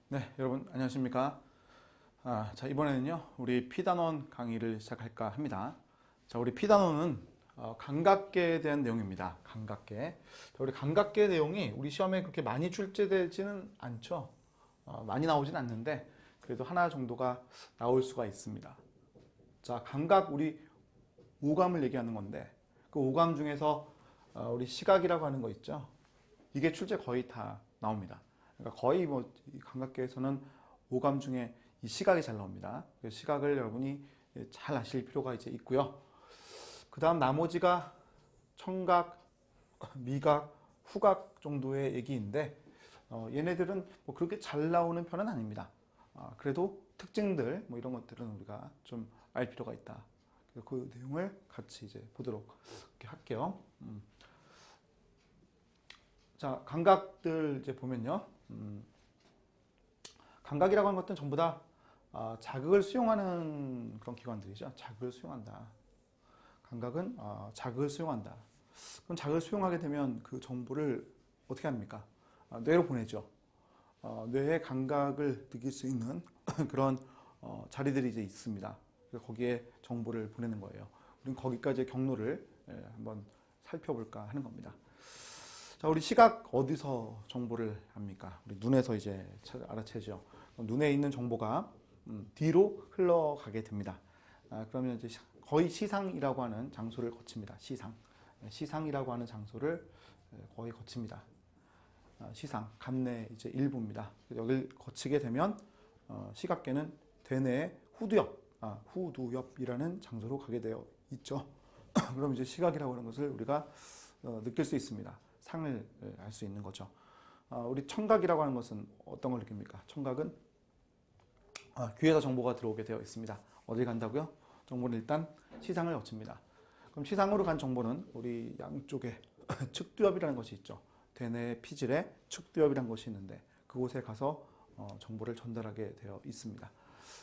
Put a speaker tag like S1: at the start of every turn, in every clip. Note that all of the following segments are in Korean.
S1: 네, 여러분 안녕하십니까? 자, 이번에는요, 우리 피단원 강의를 시작할까 합니다. 자, 우리 피단원은 감각계에 대한 내용입니다. 감각계. 자, 우리 감각계 내용이 우리 시험에 그렇게 많이 출제되지는 않죠. 많이 나오진 않는데 그래도 하나 정도가 나올 수가 있습니다. 자, 감각 우리 오감을 얘기하는 건데 그 오감 중에서 우리 시각이라고 하는 거 있죠. 이게 출제 거의 다 나옵니다. 그러니까 거의 뭐 감각계에서는 오감 중에 이 시각이 잘 나옵니다. 시각을 여러분이 잘 아실 필요가 이제 있고요. 그 다음 나머지가 청각, 미각, 후각 정도의 얘기인데 얘네들은 뭐 그렇게 잘 나오는 편은 아닙니다. 그래도 특징들 뭐 이런 것들은 우리가 좀 알 필요가 있다. 그 내용을 같이 이제 보도록 할게요. 자, 감각들 이제 보면요. 감각이라고 하는 것들은 전부 다 자극을 수용하는 그런 기관들이죠. 자극을 수용한다. 감각은 자극을 수용한다. 그럼 자극을 수용하게 되면 그 정보를 어떻게 합니까? 뇌로 보내죠. 뇌의 감각을 느낄 수 있는 그런 자리들이 이제 있습니다. 거기에 정보를 보내는 거예요. 우리는 거기까지의 경로를 한번 살펴볼까 하는 겁니다. 자, 우리 시각 어디서 정보를 합니까? 우리 눈에서 이제 알아채죠. 눈에 있는 정보가 뒤로 흘러가게 됩니다. 그러면 이제 거의 시상이라고 하는 장소를 거칩니다. 시상이라고 하는 장소를 거의 거칩니다. 시상, 감내 이제 일부입니다. 여기를 거치게 되면 시각계는 대뇌의 후두엽이라는 장소로 가게 되어 있죠. 그럼 이제 시각이라고 하는 것을 우리가 느낄 수 있습니다. 상을 알 수 있는 거죠. 우리 청각이라고 하는 것은 어떤 걸 느낍니까? 청각은 귀에서 정보가 들어오게 되어 있습니다. 어디 간다고요? 정보는 일단 시상을 거칩니다. 그럼 시상으로 간 정보는 우리 양쪽에 측두엽이라는 것이 있죠. 대뇌 피질에 측두엽이라는 것이 있는데 그곳에 가서 정보를 전달하게 되어 있습니다.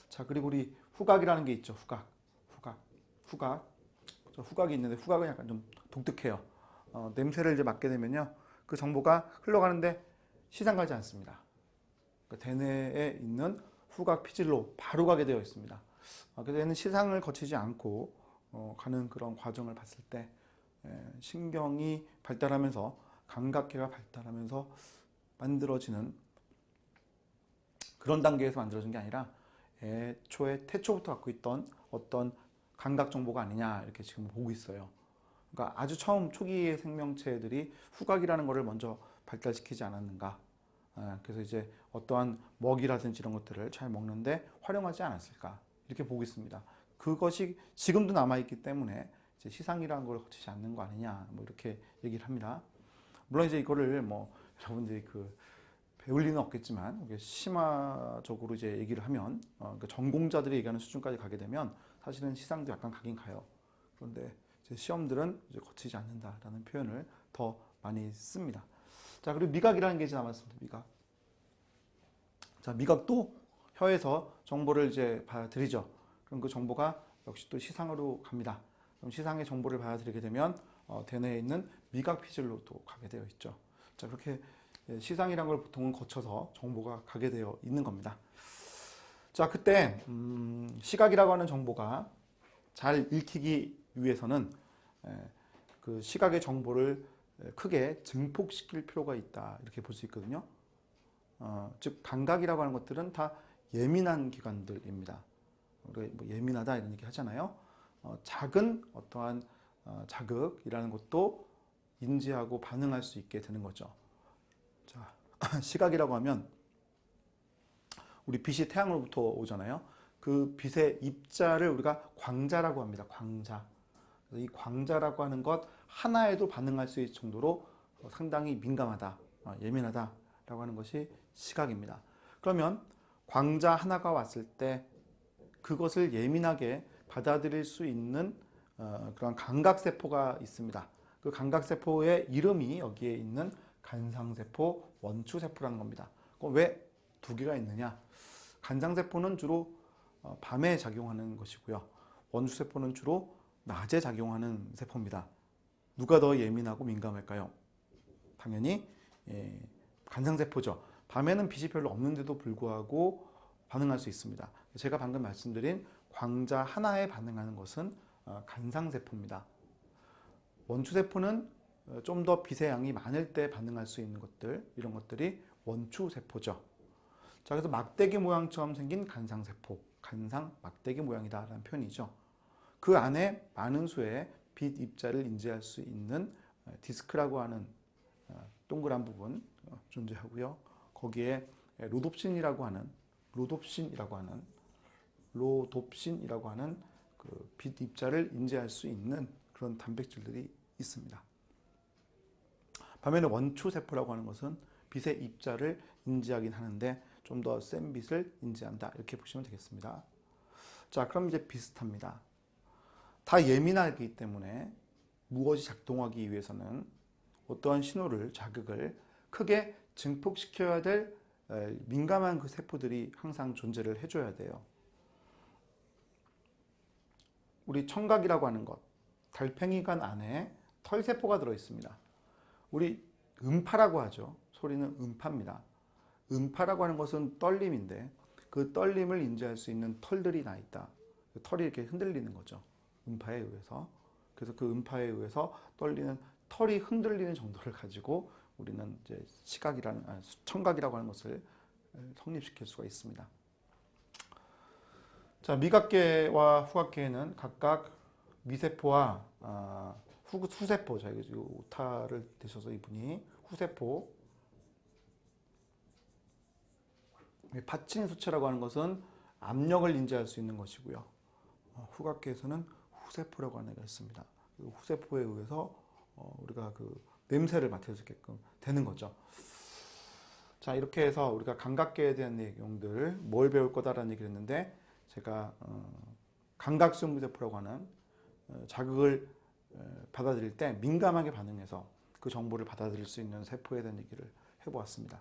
S1: 자, 그리고 우리 후각이라는 게 있죠. 후각이 있는데 후각은 약간 좀 독특해요. 냄새를 이제 맡게 되면요, 그 정보가 흘러가는데 시상 가지 않습니다. 그러니까 대뇌에 있는 후각 피질로 바로 가게 되어 있습니다. 그래서 얘는 시상을 거치지 않고 가는 그런 과정을 봤을 때 신경이 발달하면서 감각계가 발달하면서 만들어지는 그런 단계에서 만들어진 게 아니라 애초에 태초부터 갖고 있던 어떤 감각 정보가 아니냐 이렇게 지금 보고 있어요. 그러니까 아주 처음 초기의 생명체들이 후각이라는 것을 먼저 발달시키지 않았는가. 그래서 이제 어떠한 먹이라든지 이런 것들을 잘 먹는데 활용하지 않았을까. 이렇게 보고 있습니다. 그것이 지금도 남아있기 때문에 이제 시상이라는 걸 거치지 않는 거 아니냐. 뭐 이렇게 얘기를 합니다. 물론 이제 이거를 뭐 여러분들이 배울 리는 없겠지만 심화적으로 이제 얘기를 하면 그러니까 전공자들이 얘기하는 수준까지 가게 되면 사실은 시상도 약간 가긴 가요. 그런데 시험들은 이제 거치지 않는다라는 표현을 더 많이 씁니다. 자, 그리고 미각이라는 게 이제 남았습니다. 미각. 자, 미각도 혀에서 정보를 이제 받아들이죠. 그럼 그 정보가 역시 또 시상으로 갑니다. 그럼 시상의 정보를 받아들이게 되면 대뇌에 있는 미각 피질로 또 가게 되어 있죠. 자, 그렇게 시상이라는 걸 보통은 거쳐서 정보가 가게 되어 있는 겁니다. 자, 그때 시각이라고 하는 정보가 잘 읽히기 위해서는 그 시각의 정보를 크게 증폭시킬 필요가 있다 이렇게 볼 수 있거든요. 즉 감각이라고 하는 것들은 다 예민한 기관들입니다. 우리가 뭐 예민하다 이런 얘기 하잖아요. 작은 어떠한 자극이라는 것도 인지하고 반응할 수 있게 되는 거죠. 자, 시각이라고 하면 우리 빛이 태양으로부터 오잖아요. 그 빛의 입자를 우리가 광자라고 합니다. 광자. 이 광자라고 하는 것 하나에도 반응할 수 있을 정도로 상당히 민감하다, 예민하다라고 하는 것이 시각입니다. 그러면 광자 하나가 왔을 때 그것을 예민하게 받아들일 수 있는 그런 감각세포가 있습니다. 그 감각세포의 이름이 여기에 있는 간상세포, 원추세포라는 겁니다. 왜 두 개가 있느냐? 간상세포는 주로 밤에 작용하는 것이고요. 원추세포는 주로 낮에 작용하는 세포입니다. 누가 더 예민하고 민감할까요? 당연히 간상세포죠. 밤에는 빛이 별로 없는데도 불구하고 반응할 수 있습니다. 제가 방금 말씀드린 광자 하나에 반응하는 것은 간상세포입니다. 원추세포는 좀 더 빛의 양이 많을 때 반응할 수 있는 것들, 이런 것들이 원추세포죠. 자, 그래서 막대기 모양처럼 생긴 간상세포, 간상 막대기 모양이다라는 표현이죠. 그 안에 많은 수의 빛 입자를 인지할 수 있는 디스크라고 하는 동그란 부분 존재하고요. 거기에 로놉신이라고 하는 그 빛 입자를 인지할 수 있는 그런 단백질들이 있습니다. 반면에 원추세포라고 하는 것은 빛의 입자를 인지하긴 하는데 좀 더 센 빛을 인지한다, 이렇게 보시면 되겠습니다. 자, 그럼 이제 비슷합니다. 다 예민하기 때문에 무엇이 작동하기 위해서는 어떠한 신호를, 자극을 크게 증폭시켜야 될 민감한 그 세포들이 항상 존재를 해줘야 돼요. 우리 청각이라고 하는 것, 달팽이관 안에 털세포가 들어있습니다. 우리 음파라고 하죠. 소리는 음파입니다. 음파라고 하는 것은 떨림인데 그 떨림을 인지할 수 있는 털들이 나 있다. 털이 이렇게 흔들리는 거죠. 음파에 의해서. 그래서 그 음파에 의해서 떨리는 털이 흔들리는 정도를 가지고 우리는 이제 청각이라고 하는 것을 성립시킬 수가 있습니다. 자, 미각계와 후각계에는 각각 미세포와 후세포, 자, 오타를 대셔서 이분이 후세포, 파친 수체라고 하는 것은 압력을 인지할 수 있는 것이고요. 후각계에서는 후세포라고 하는 게 있습니다. 그 후세포에 의해서 우리가 그 냄새를 맡을 수 있게끔 되는 거죠. 자, 이렇게 해서 우리가 감각계에 대한 내용들 뭘 배울 거다라는 얘기를 했는데, 제가 감각수용미세포라고 하는 자극을 받아들일 때 민감하게 반응해서 그 정보를 받아들일 수 있는 세포에 대한 얘기를 해보았습니다.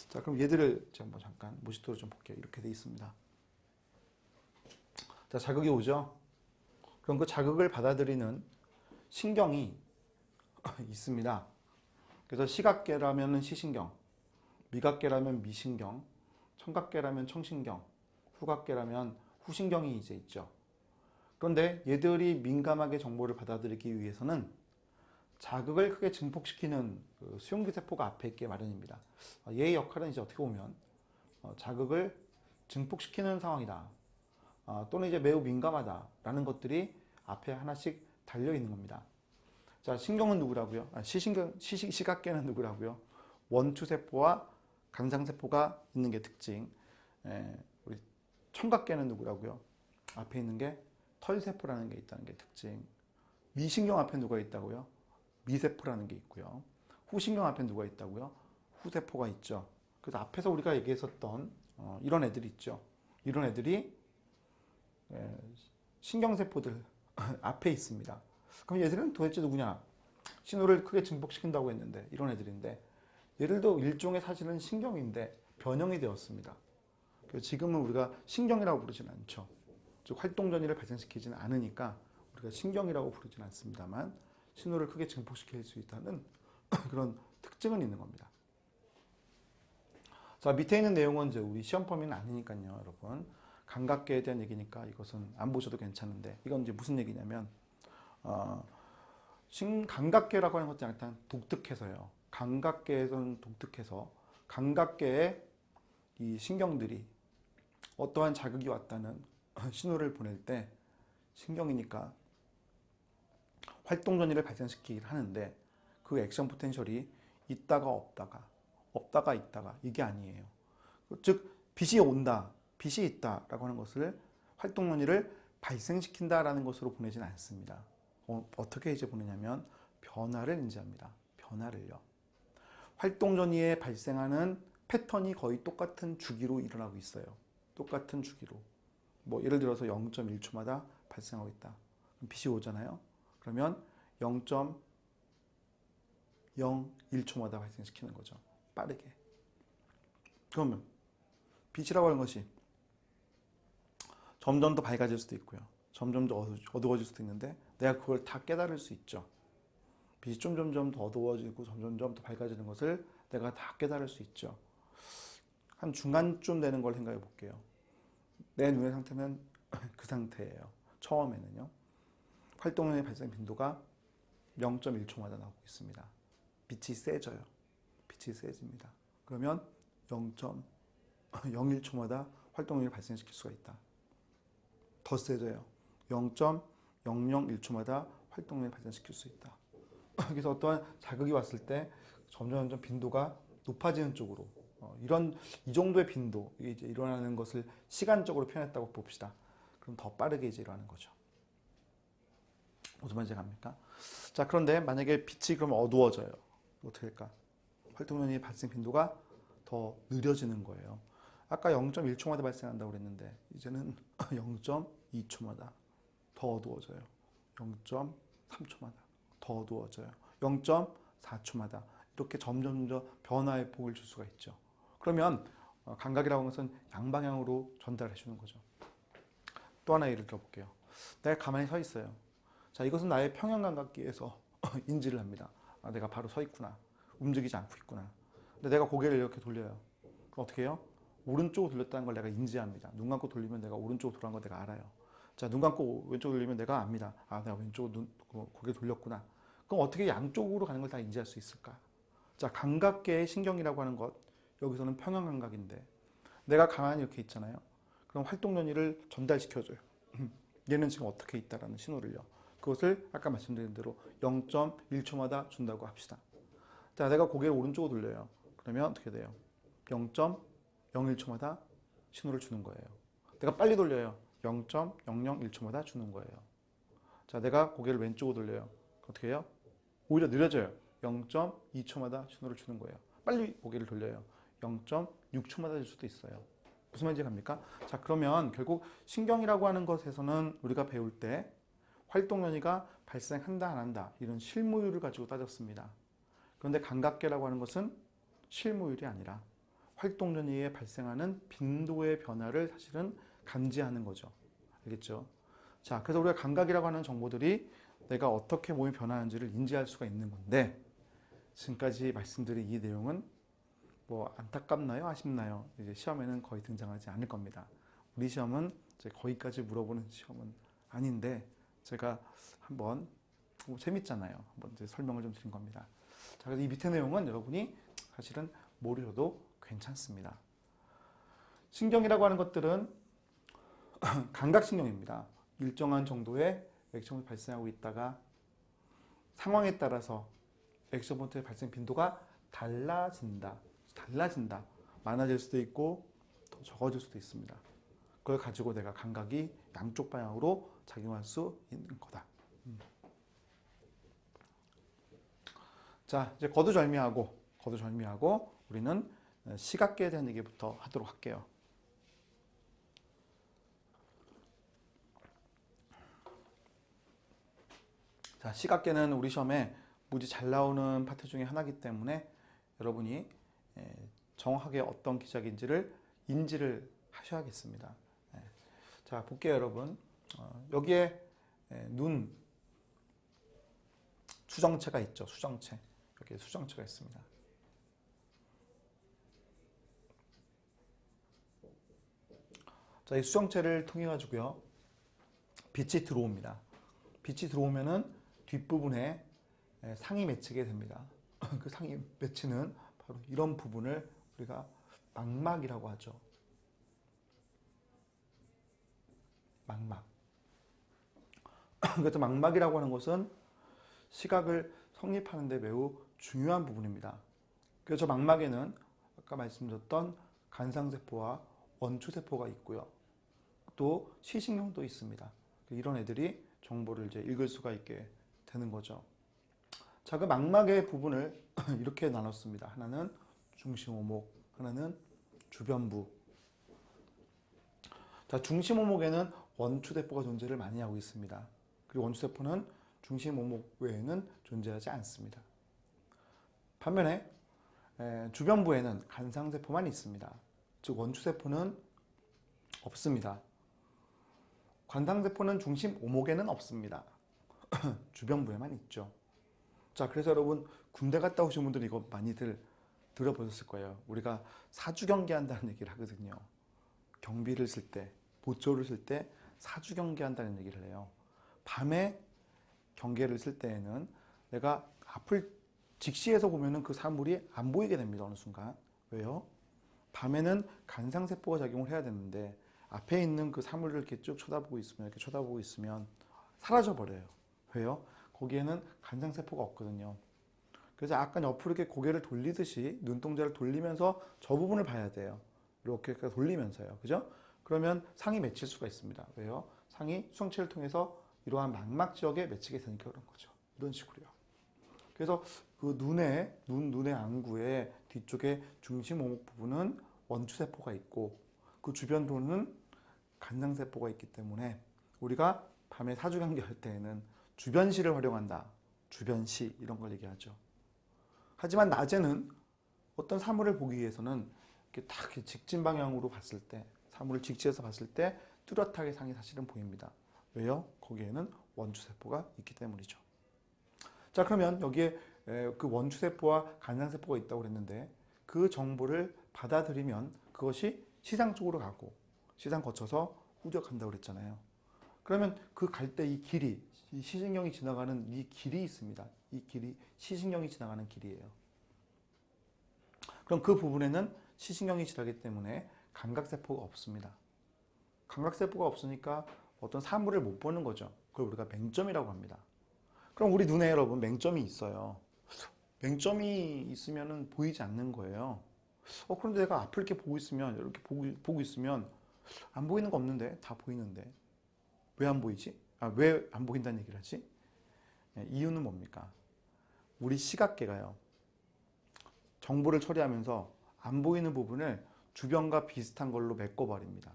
S1: 자, 그럼 얘들을 제가 한번 잠깐 모니터로 좀 볼게요. 이렇게 돼 있습니다. 자, 자극이 오죠. 그럼 그 자극을 받아들이는 신경이 있습니다. 그래서 시각계라면 시신경, 미각계라면 미신경, 청각계라면 청신경, 후각계라면 후신경이 이제 있죠. 그런데 얘들이 민감하게 정보를 받아들이기 위해서는 자극을 크게 증폭시키는 그 수용기 세포가 앞에 있게 마련입니다. 얘의 역할은 이제 어떻게 보면 자극을 증폭시키는 상황이다, 또는 이제 매우 민감하다라는 것들이 앞에 하나씩 달려 있는 겁니다. 자, 신경은 누구라고요? 시각계는 누구라고요? 원추세포와 간상세포가 있는 게 특징. 우리 청각계는 누구라고요? 앞에 있는 게 털세포라는 게 있다는 게 특징. 미신경 앞에 누가 있다고요? 미세포라는 게 있고요. 후신경 앞에 누가 있다고요? 후세포가 있죠. 그래서 앞에서 우리가 얘기했었던 이런 애들이 있죠. 이런 애들이 신경세포들 앞에 있습니다. 그럼 얘들은 도대체 누구냐? 신호를 크게 증폭시킨다고 했는데 이런 애들인데, 얘들도 일종의 사실은 신경인데 변형이 되었습니다. 그래서 지금은 우리가 신경이라고 부르지는 않죠. 즉 활동전이를 발생시키지는 않으니까 우리가 신경이라고 부르지는 않습니다만 신호를 크게 증폭시킬 수 있다는 그런 특징은 있는 겁니다. 자, 밑에 있는 내용은 이제 우리 시험 범위는 아니니까요, 여러분. 감각계에 대한 얘기니까 이것은 안 보셔도 괜찮은데, 이건 이제 무슨 얘기냐면 감각계라고 하는 것도 약간 독특해서요. 감각계에서는 독특해서 감각계의 이 신경들이 어떠한 자극이 왔다는 신호를 보낼 때 신경이니까 활동전이를 발생시키긴 하는데 그 액션 포텐셜이 있다가 없다가, 없다가 있다가, 이게 아니에요. 즉 빛이 온다, 빛이 있다라고 하는 것을 활동전이를 발생시킨다라는 것으로 보내지는 않습니다. 어떻게 이제 보내냐면 변화를 인지합니다. 변화를요. 활동전이에 발생하는 패턴이 거의 똑같은 주기로 일어나고 있어요. 똑같은 주기로. 뭐 예를 들어서 0.1초마다 발생하고 있다. 빛이 오잖아요. 그러면 0.01초마다 발생시키는 거죠. 빠르게. 그러면 빛이라고 하는 것이 점점 더 밝아질 수도 있고요. 점점 더 어두워질 수도 있는데 내가 그걸 다 깨달을 수 있죠. 빛이 점점 더 어두워지고 점점 더 밝아지는 것을 내가 다 깨달을 수 있죠. 한 중간쯤 되는 걸 생각해 볼게요. 내 눈의 상태는 그 상태예요. 처음에는요. 활동량의 발생 빈도가 0.1초마다 나오고 있습니다. 빛이 세져요. 빛이 세집니다. 그러면 0.01초마다 활동량을 발생시킬 수가 있다. 더 세져요. 0.001초마다 활동량을 발생시킬 수 있다. 그래서 어떠한 자극이 왔을 때 점점 빈도가 높아지는 쪽으로 이 정도의 빈도 이게 이제 일어나는 것을 시간적으로 표현했다고 봅시다. 그럼 더 빠르게 이제 일어나는 거죠. 무슨 말인지 갑니까? 자, 그런데 만약에 빛이 그럼 어두워져요. 어떻게 될까? 활동량의 발생 빈도가 더 느려지는 거예요. 아까 0.1초마다 발생한다고 그랬는데 이제는 0.2초마다 더 어두워져요. 0.3초마다 더 어두워져요. 0.4초마다 이렇게 점점 변화의 폭을 줄 수가 있죠. 그러면 감각이라고 하는 것은 양방향으로 전달해 주는 거죠. 또 하나 예를 들어볼게요. 내가 가만히 서 있어요. 자, 이것은 나의 평형감각기에서 인지를 합니다. 아, 내가 바로 서 있구나. 움직이지 않고 있구나. 근데 내가 고개를 이렇게 돌려요. 그럼 어떻게 해요? 오른쪽으로 돌렸다는 걸 내가 인지합니다. 눈 감고 돌리면 내가 오른쪽으로 돌아간 걸 내가 알아요. 자, 눈 감고 왼쪽으로 돌리면 내가 압니다. 아, 내가 왼쪽으로 고개 돌렸구나. 그럼 어떻게 양쪽으로 가는 걸 다 인지할 수 있을까? 자, 감각계의 신경이라고 하는 것, 여기서는 평형감각인데 내가 가만히 이렇게 있잖아요. 그럼 활동연위를 전달시켜줘요. 얘는 지금 어떻게 있다라는 신호를요. 그것을 아까 말씀드린 대로 0.1초마다 준다고 합시다. 자, 내가 고개를 오른쪽으로 돌려요. 그러면 어떻게 돼요? 0.01초마다 신호를 주는 거예요. 내가 빨리 돌려요. 0.001초마다 주는 거예요. 자, 내가 고개를 왼쪽으로 돌려요. 어떻게 해요? 오히려 느려져요. 0.2초마다 신호를 주는 거예요. 빨리 고개를 돌려요. 0.6초마다 줄 수도 있어요. 무슨 말인지 갑니까? 자, 그러면 결국 신경이라고 하는 것에서는 우리가 배울 때 활동연위가 발생한다 안 한다 이런 실무율을 가지고 따졌습니다. 그런데 감각계라고 하는 것은 실무율이 아니라 활동연위에 발생하는 빈도의 변화를 사실은 감지하는 거죠. 알겠죠? 자, 그래서 우리가 감각이라고 하는 정보들이 내가 어떻게 몸이 변하는지를 인지할 수가 있는 건데 지금까지 말씀드린 이 내용은 뭐 안타깝나요? 아쉽나요? 이제 시험에는 거의 등장하지 않을 겁니다. 우리 시험은 이제 거기까지 물어보는 시험은 아닌데 제가 한번 재밌잖아요. 한번 이제 설명을 좀 드린 겁니다. 자, 그래서 이 밑에 내용은 여러분이 사실은 모르셔도 괜찮습니다. 신경이라고 하는 것들은 감각신경입니다. 일정한 정도의 액션 포인트 발생하고 있다가 상황에 따라서 액션 포인트의 발생 빈도가 달라진다. 많아질 수도 있고 더 적어질 수도 있습니다. 그걸 가지고 내가 감각이 양쪽 방향으로 작용할 수 있는 거다. 자, 이제 거두절미하고 우리는 시각계에 대한 얘기부터 하도록 할게요. 자, 시각계는 우리 시험에 무지 잘 나오는 파트 중에 하나이기 때문에 여러분이 정확하게 어떤 기작인지를 인지를 하셔야겠습니다. 자, 볼게요, 여러분. 여기에 눈 수정체가 있죠. 수정체. 여기에 수정체가 있습니다. 자, 이 수정체를 통해 가지고요. 빛이 들어옵니다. 빛이 들어오면은 뒷부분에 상이 맺히게 됩니다. 그 상이 맺히는 바로 이런 부분을 우리가 망막이라고 하죠. 망막. 그래서 망막이라고 하는 것은 시각을 성립하는 데 매우 중요한 부분입니다. 그래서 망막에는 아까 말씀드렸던 간상세포와 원초세포가 있고요. 또 시신경도 있습니다. 이런 애들이 정보를 이제 읽을 수가 있게 되는 거죠. 자, 그 망막의 부분을 이렇게 나눴습니다. 하나는 중심오목, 하나는 주변부. 자, 중심오목에는 원초세포가 존재를 많이 하고 있습니다. 그리고 원초세포는 중심오목 외에는 존재하지 않습니다. 반면에 주변부에는 간상세포만 있습니다. 즉 원초세포는 없습니다. 관상세포는 중심오목에는 없습니다. 주변부에만 있죠. 자, 그래서 여러분 군대 갔다 오신 분들이 이거 많이들 들어보셨을 거예요. 우리가 사주경계한다는 얘기를 하거든요. 경비를 쓸 때, 보초를 쓸 때 사주경계한다는 얘기를 해요. 밤에 경계를 쓸 때에는 내가 앞을 직시해서 보면은 그 사물이 안 보이게 됩니다. 어느 순간. 왜요? 밤에는 간상세포가 작용을 해야 되는데 앞에 있는 그 사물을 이렇게 쭉 이렇게 쳐다보고 있으면 사라져 버려요. 왜요? 거기에는 간상세포가 없거든요. 그래서 약간 옆으로 이렇게 고개를 돌리듯이 눈동자를 돌리면서 저 부분을 봐야 돼요. 이렇게 돌리면서요. 그죠? 그러면 상이 맺힐 수가 있습니다. 왜요? 상이 수정체를 통해서 이러한 망막 지역에 맺히게 되니까 그런 거죠. 이런 식으로요. 그래서 그 눈의 안구의 뒤쪽에 중심 오목 부분은 원추세포가 있고 그 주변으로는 간상세포가 있기 때문에 우리가 밤에 사주경계할 때에는 주변시를 활용한다. 주변시 이런 걸 얘기하죠. 하지만 낮에는 어떤 사물을 보기 위해서는 이렇게 딱 직진 방향으로 봤을 때, 사물을 직지해서 봤을 때 뚜렷하게 상이 사실은 보입니다. 왜요? 거기에는 원추세포가 있기 때문이죠. 자, 그러면 여기에 그 원추세포와 간상세포가 있다고 그랬는데 그 정보를 받아들이면 그것이 시상 쪽으로 가고 시상 거쳐서 후적 간다고 그랬잖아요. 그러면 그 갈 때 이 길이, 이 시신경이 지나가는 이 길이 있습니다. 이 길이 시신경이 지나가는 길이에요. 그럼 그 부분에는 시신경이 지나기 때문에 감각세포가 없습니다. 감각세포가 없으니까 어떤 사물을 못 보는 거죠. 그걸 우리가 맹점이라고 합니다. 그럼 우리 눈에 여러분 맹점이 있어요. 맹점이 있으면 보이지 않는 거예요. 그런데 내가 앞을 이렇게 보고 있으면, 이렇게 보고 있으면 안 보이는 거 없는데 다 보이는데 왜 안 보이지? 왜 안 보인다는 얘기를 하지? 이유는 뭡니까? 우리 시각계가요. 정보를 처리하면서 안 보이는 부분을 주변과 비슷한 걸로 메꿔버립니다.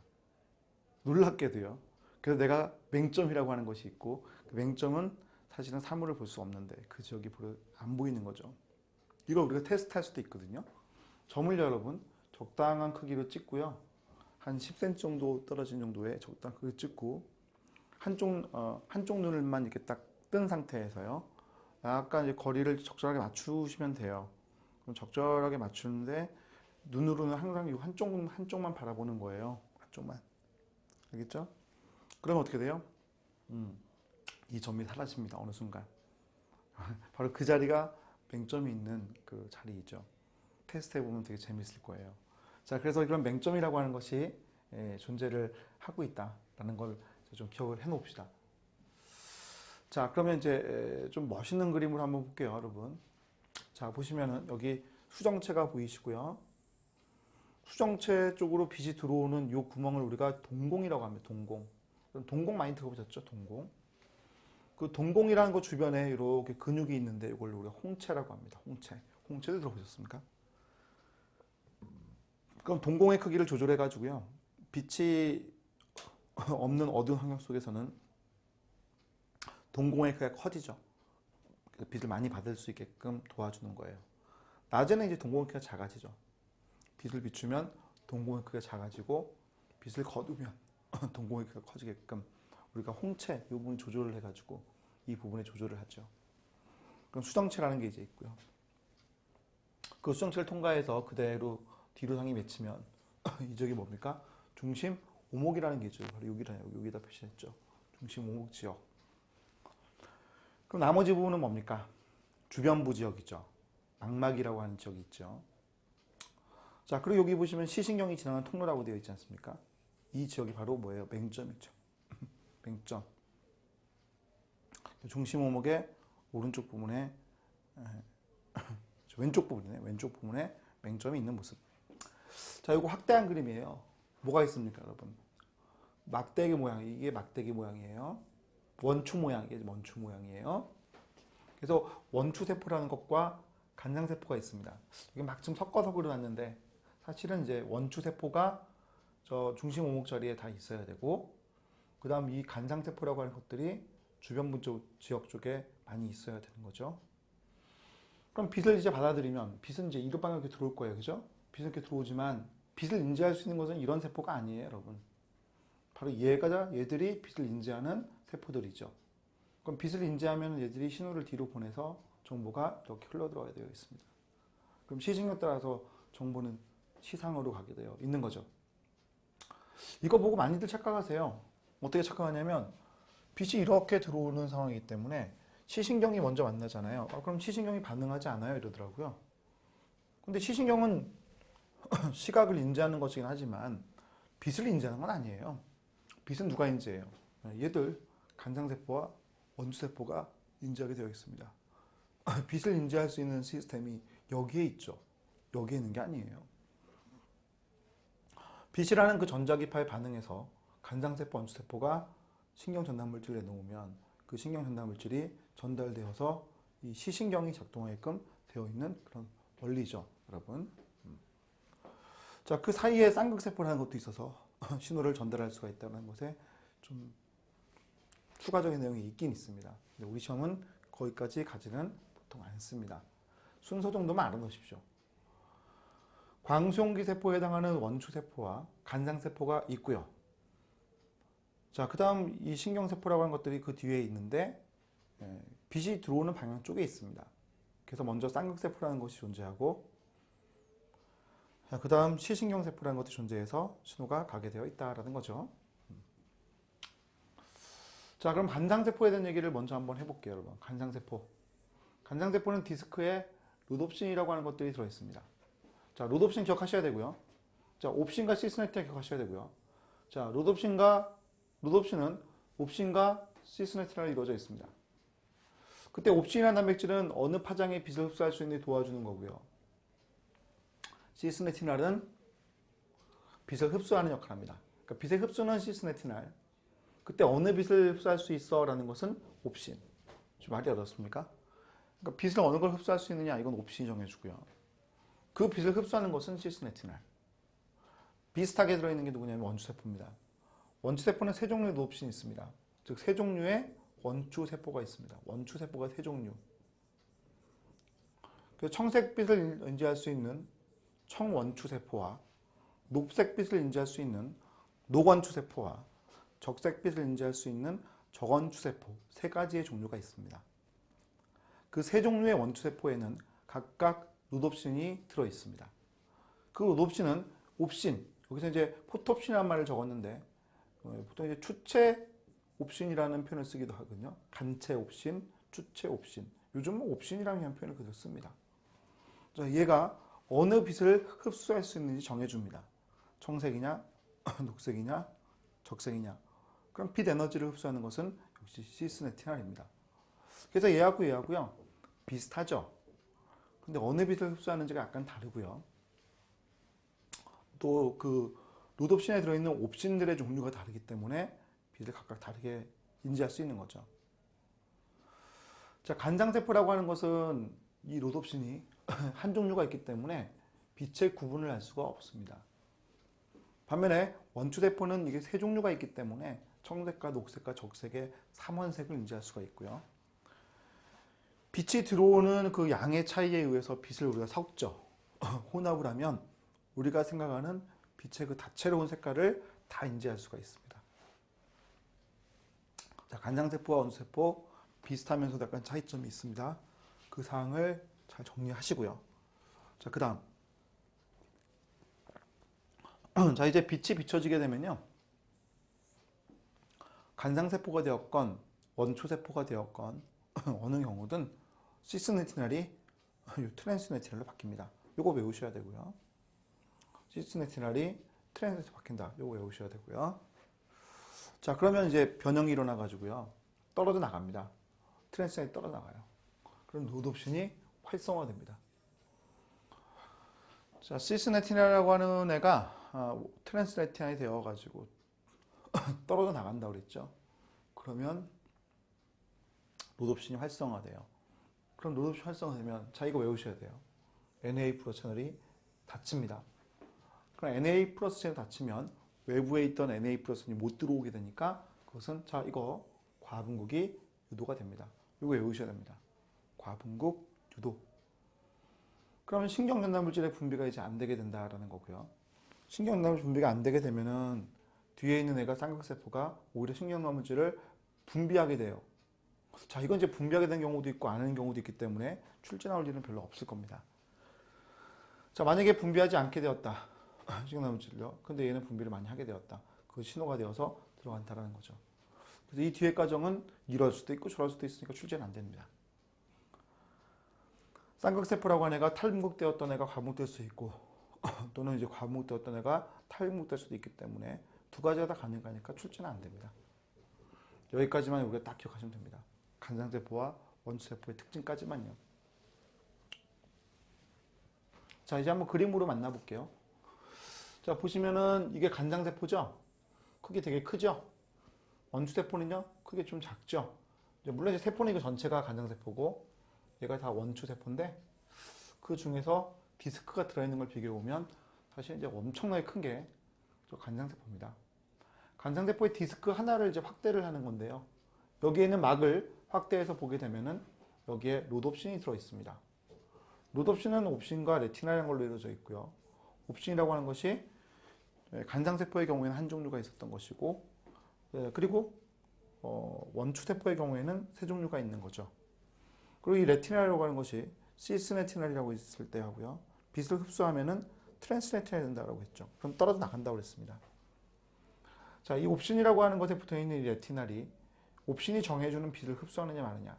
S1: 놀랍게도요. 그래서 내가 맹점이라고 하는 것이 있고 그 맹점은 사실은 사물을 볼 수 없는데 그 지역이 안 보이는 거죠. 이걸 우리가 테스트할 수도 있거든요. 점을 여러분 적당한 크기로 찍고요. 한 10cm 정도 떨어진 정도의 적당한 크기로 찍고 한쪽 눈을만 이렇게 딱 뜬 상태에서요. 약간 이제 거리를 적절하게 맞추시면 돼요. 그럼 적절하게 맞추는데 눈으로는 항상 이 한쪽만 바라보는 거예요. 한쪽만. 알겠죠? 그러면 어떻게 돼요? 이 점이 사라집니다. 어느 순간. 바로 그 자리가 맹점이 있는 그 자리이죠. 테스트 해보면 되게 재밌을 거예요. 자, 그래서 이런 맹점이라고 하는 것이 존재를 하고 있다라는 걸 좀 기억을 해 놓읍시다. 자, 그러면 이제 좀 멋있는 그림을 한번 볼게요, 여러분. 자, 보시면은 여기 수정체가 보이시고요. 수정체 쪽으로 빛이 들어오는 이 구멍을 우리가 동공이라고 합니다. 동공. 동공 많이 들어보셨죠? 동공. 그 동공이라는 것 주변에 이렇게 근육이 있는데 이걸 우리가 홍채라고 합니다. 홍채. 홍채도 들어보셨습니까? 그럼 동공의 크기를 조절해 가지고요. 빛이 없는 어두운 환경 속에서는 동공의 크기가 커지죠. 빛을 많이 받을 수 있게끔 도와주는 거예요. 낮에는 이제 동공의 크기가 작아지죠. 빛을 비추면 동공의 크기가 작아지고 빛을 거두면 동공의 크기가 커지게끔 우리가 홍채 이 부분 조절을 해가지고 이 부분에 조절을 하죠. 그럼 수정체라는 게 이제 있고요. 그 수정체를 통과해서 그대로 뒤로 상이 맺히면 이 지역이 뭡니까? 중심 오목이라는 게 있죠. 바로 여기다 표시했죠. 중심 오목 지역. 그럼 나머지 부분은 뭡니까? 주변부 지역이죠. 망막이라고 하는 지역이 있죠. 자, 그리고 여기 보시면 시신경이 지나가는 통로라고 되어 있지 않습니까? 이 지역이 바로 뭐예요? 맹점이죠. 맹점. 중심 오목의 오른쪽 부분에 왼쪽 부분에 맹점이 있는 모습. 자, 이거 확대한 그림이에요. 뭐가 있습니까, 여러분? 막대기 모양, 이게 막대기 모양이에요. 원추 모양, 이게 원추 모양이에요. 그래서 원추세포라는 것과 간상세포가 있습니다. 이게 막 좀 섞어서 그려놨는데 사실은 이제 원추세포가 저 중심 오목 자리에 다 있어야 되고 그 다음 이 간상세포라고 하는 것들이 주변부 지역 쪽에 많이 있어야 되는 거죠. 그럼 빛을 이제 받아들이면 빛은 이제 이런 방향으로 이렇게 들어올 거예요. 그죠? 빛은 이렇게 들어오지만 빛을 인지할 수 있는 것은 이런 세포가 아니에요, 여러분. 바로 얘들이 빛을 인지하는 세포들이죠. 그럼 빛을 인지하면 얘들이 신호를 뒤로 보내서 정보가 이렇게 흘러 들어가야 되어 있습니다. 그럼 시신경에 따라서 정보는 시상으로 가게 되어 있는 거죠. 이거 보고 많이들 착각하세요. 어떻게 착각하냐면 빛이 이렇게 들어오는 상황이기 때문에 시신경이 먼저 만나잖아요. 그럼 시신경이 반응하지 않아요 이러더라고요. 근데 시신경은 시각을 인지하는 것이긴 하지만 빛을 인지하는 건 아니에요. 빛은 누가 인지해요? 얘들 간장세포와 원주세포가 인지하게 되어 있습니다. 빛을 인지할 수 있는 시스템이 여기에 있죠. 여기에 있는 게 아니에요. 빛이라는 그 전자기파에 반응해서 간장세포, 원주세포가 신경전달물질을 내놓으면 그 신경전달물질이 전달되어서 이 시신경이 작동하게끔 되어 있는 그런 원리죠, 여러분. 자, 그 사이에 쌍극세포라는 것도 있어서 신호를 전달할 수가 있다는 것에 좀 추가적인 내용이 있긴 있습니다. 근데 우리 시험은 거기까지 가지는 보통 않습니다. 순서 정도만 알아놓으십시오. 광수용기세포에 해당하는 원추세포와 간장세포가 있고요. 자, 그 다음 이 신경세포라고 하는 것들이 그 뒤에 있는데 빛이 들어오는 방향 쪽에 있습니다. 그래서 먼저 쌍극세포라는 것이 존재하고 그 다음 시신경세포라는 것이 존재해서 신호가 가게 되어 있다는 거죠. 자, 그럼 간장세포에 대한 얘기를 먼저 한번 해볼게요, 여러분. 간장세포. 간장세포는 디스크에 로놉신이라고 하는 것들이 들어있습니다. 자, 로놉신 기억하셔야 되고요. 자, 옵신과 시스네틴 기억하셔야 되고요. 자, 로놉신은 옵신과 시스네틴으로 이루어져 있습니다. 그때 옵신이라는 단백질은 어느 파장에 빛을 흡수할 수 있는 데 도와주는 거고요. 시스네티날은 빛을 흡수하는 역할을 합니다. 그러니까 빛의 흡수는 시스네티날. 그때 어느 빛을 흡수할 수 있어? 라는 것은 옵신. 좀 말이 어렵습니까? 그러니까 빛을 어느 걸 흡수할 수 있느냐? 이건 옵신이 정해주고요. 그 빛을 흡수하는 것은 시스네티날. 비슷하게 들어있는 게 누구냐면 원추세포입니다. 원추세포는 세 종류의 노옵신이 있습니다. 즉, 세 종류의 원추세포가 있습니다. 원추세포가 세 종류. 그래서 청색빛을 인지할 수 있는 청원추세포와 녹색빛을 인지할 수 있는 녹원추세포와 적색빛을 인지할 수 있는 적원추세포 세 가지의 종류가 있습니다. 그 세 종류의 원추세포에는 각각 로놉신이 들어 있습니다. 그 로놉신은 옵신, 여기서 이제 포톱신이라는 말을 적었는데 보통 이제 추체 옵신이라는 표현을 쓰기도 하거든요. 간체 옵신, 추체 옵신. 요즘은 옵신이라는 표현을 그대로 씁니다. 얘가 어느 빛을 흡수할 수 있는지 정해줍니다. 청색이냐, 녹색이냐, 적색이냐. 그럼 빛 에너지를 흡수하는 것은 역시 시스네티날입니다. 그래서 얘하고요 비슷하죠. 근데 어느 빛을 흡수하는지가 약간 다르고요. 또 그 로놉신에 들어있는 옵신들의 종류가 다르기 때문에 빛을 각각 다르게 인지할 수 있는 거죠. 자, 간장세포라고 하는 것은 이 로놉신이 한 종류가 있기 때문에 빛의 구분을 할 수가 없습니다. 반면에 원추세포는 이게 세 종류가 있기 때문에 청색과 녹색과 적색의 삼원색을 인지할 수가 있고요. 빛이 들어오는 그 양의 차이에 의해서 빛을 우리가 섞죠. 혼합을 하면 우리가 생각하는 빛의 그 다채로운 색깔을 다 인지할 수가 있습니다. 자, 간장세포와 원추세포 비슷하면서도 약간 차이점이 있습니다. 그 사항을 잘 정리하시고요. 자, 그 다음. 자, 이제 빛이 비춰지게 되면요. 간장세포가 되었건, 원초세포가 되었건, 어느 경우든 시스네티날이 트랜스네티날로 바뀝니다. 요거 외우셔야 되고요. 시스네티날이 트랜스네티날로 바뀐다. 요거 외우셔야 되고요. 자, 그러면 이제 변형이 일어나가지고요. 떨어져 나갑니다. 트랜스네티날이 떨어져 나가요. 그럼 로놉신이 활성화됩니다. 자, 시스네티날이라고 하는 애가 트랜스네티날이 되어가지고 떨어져 나간다고 그랬죠. 그러면 로놉신이 활성화돼요. 그럼 로놉신이 활성화되면 자, 이거 외우셔야 돼요. Na 플러스 채널이 닫힙니다. 그럼 Na 플러스 채널이 닫히면 외부에 있던 Na 플러스는 못 들어오게 되니까 그것은 자, 이거 과분극이 유도가 됩니다. 이거 외우셔야 됩니다. 과분극 유도. 그러면 신경전달물질의 분비가 이제 안 되게 된다라는 거고요. 신경전달물질 분비가 안 되게 되면은 뒤에 있는 애가 쌍극세포가 오히려 신경전달물질을 분비하게 돼요. 자, 이건 이제 분비하게 된 경우도 있고 안 하는 경우도 있기 때문에 출제 나올 일은 별로 없을 겁니다. 자, 만약에 분비하지 않게 되었다. 신경나물질을요. 근데 얘는 분비를 많이 하게 되었다. 그 신호가 되어서 들어간다라는 거죠. 그래서 이 뒤에 과정은 이럴 수도 있고 저럴 수도 있으니까 출제는 안 됩니다. 쌍극세포라고 하는 애가 탈분극되었던 애가 과분극될 수 있고 또는 이제 과분극되었던 애가 탈분극될 수도 있기 때문에 두 가지가 다 가능하니까 출제는 안 됩니다. 여기까지만 우리가 딱 기억하시면 됩니다. 간장세포와 원추세포의 특징까지만요. 자, 이제 한번 그림으로 만나볼게요. 자, 보시면은 이게 간장세포죠? 크기 되게 크죠? 원추세포는요? 크기 좀 작죠? 물론 이제 세포는 이거 전체가 간장세포고 얘가 다 원추세포인데 그 중에서 디스크가 들어있는 걸 비교해보면 사실 이제 엄청나게 큰 게 간장세포입니다. 간장세포의 디스크 하나를 이제 확대를 하는 건데요. 여기에 있는 막을 확대해서 보게 되면은 여기에 롯옵신이 들어있습니다. 롯옵신은 옵신과 레티나라는 걸로 이루어져 있고요. 옵신이라고 하는 것이 간장세포의 경우에는 한 종류가 있었던 것이고 그리고 원추세포의 경우에는 세 종류가 있는 거죠. 그리고 이 레티나라고 하는 것이 시스레티날이라고 있을 때 하고요. 빛을 흡수하면은 트랜스레티날이 된다고 했죠. 그럼 떨어져 나간다고 했습니다. 자, 이 옵신이라고 하는 것에 붙어 있는 이 레티날이 옵신이 정해주는 빛을 흡수하느냐 마느냐.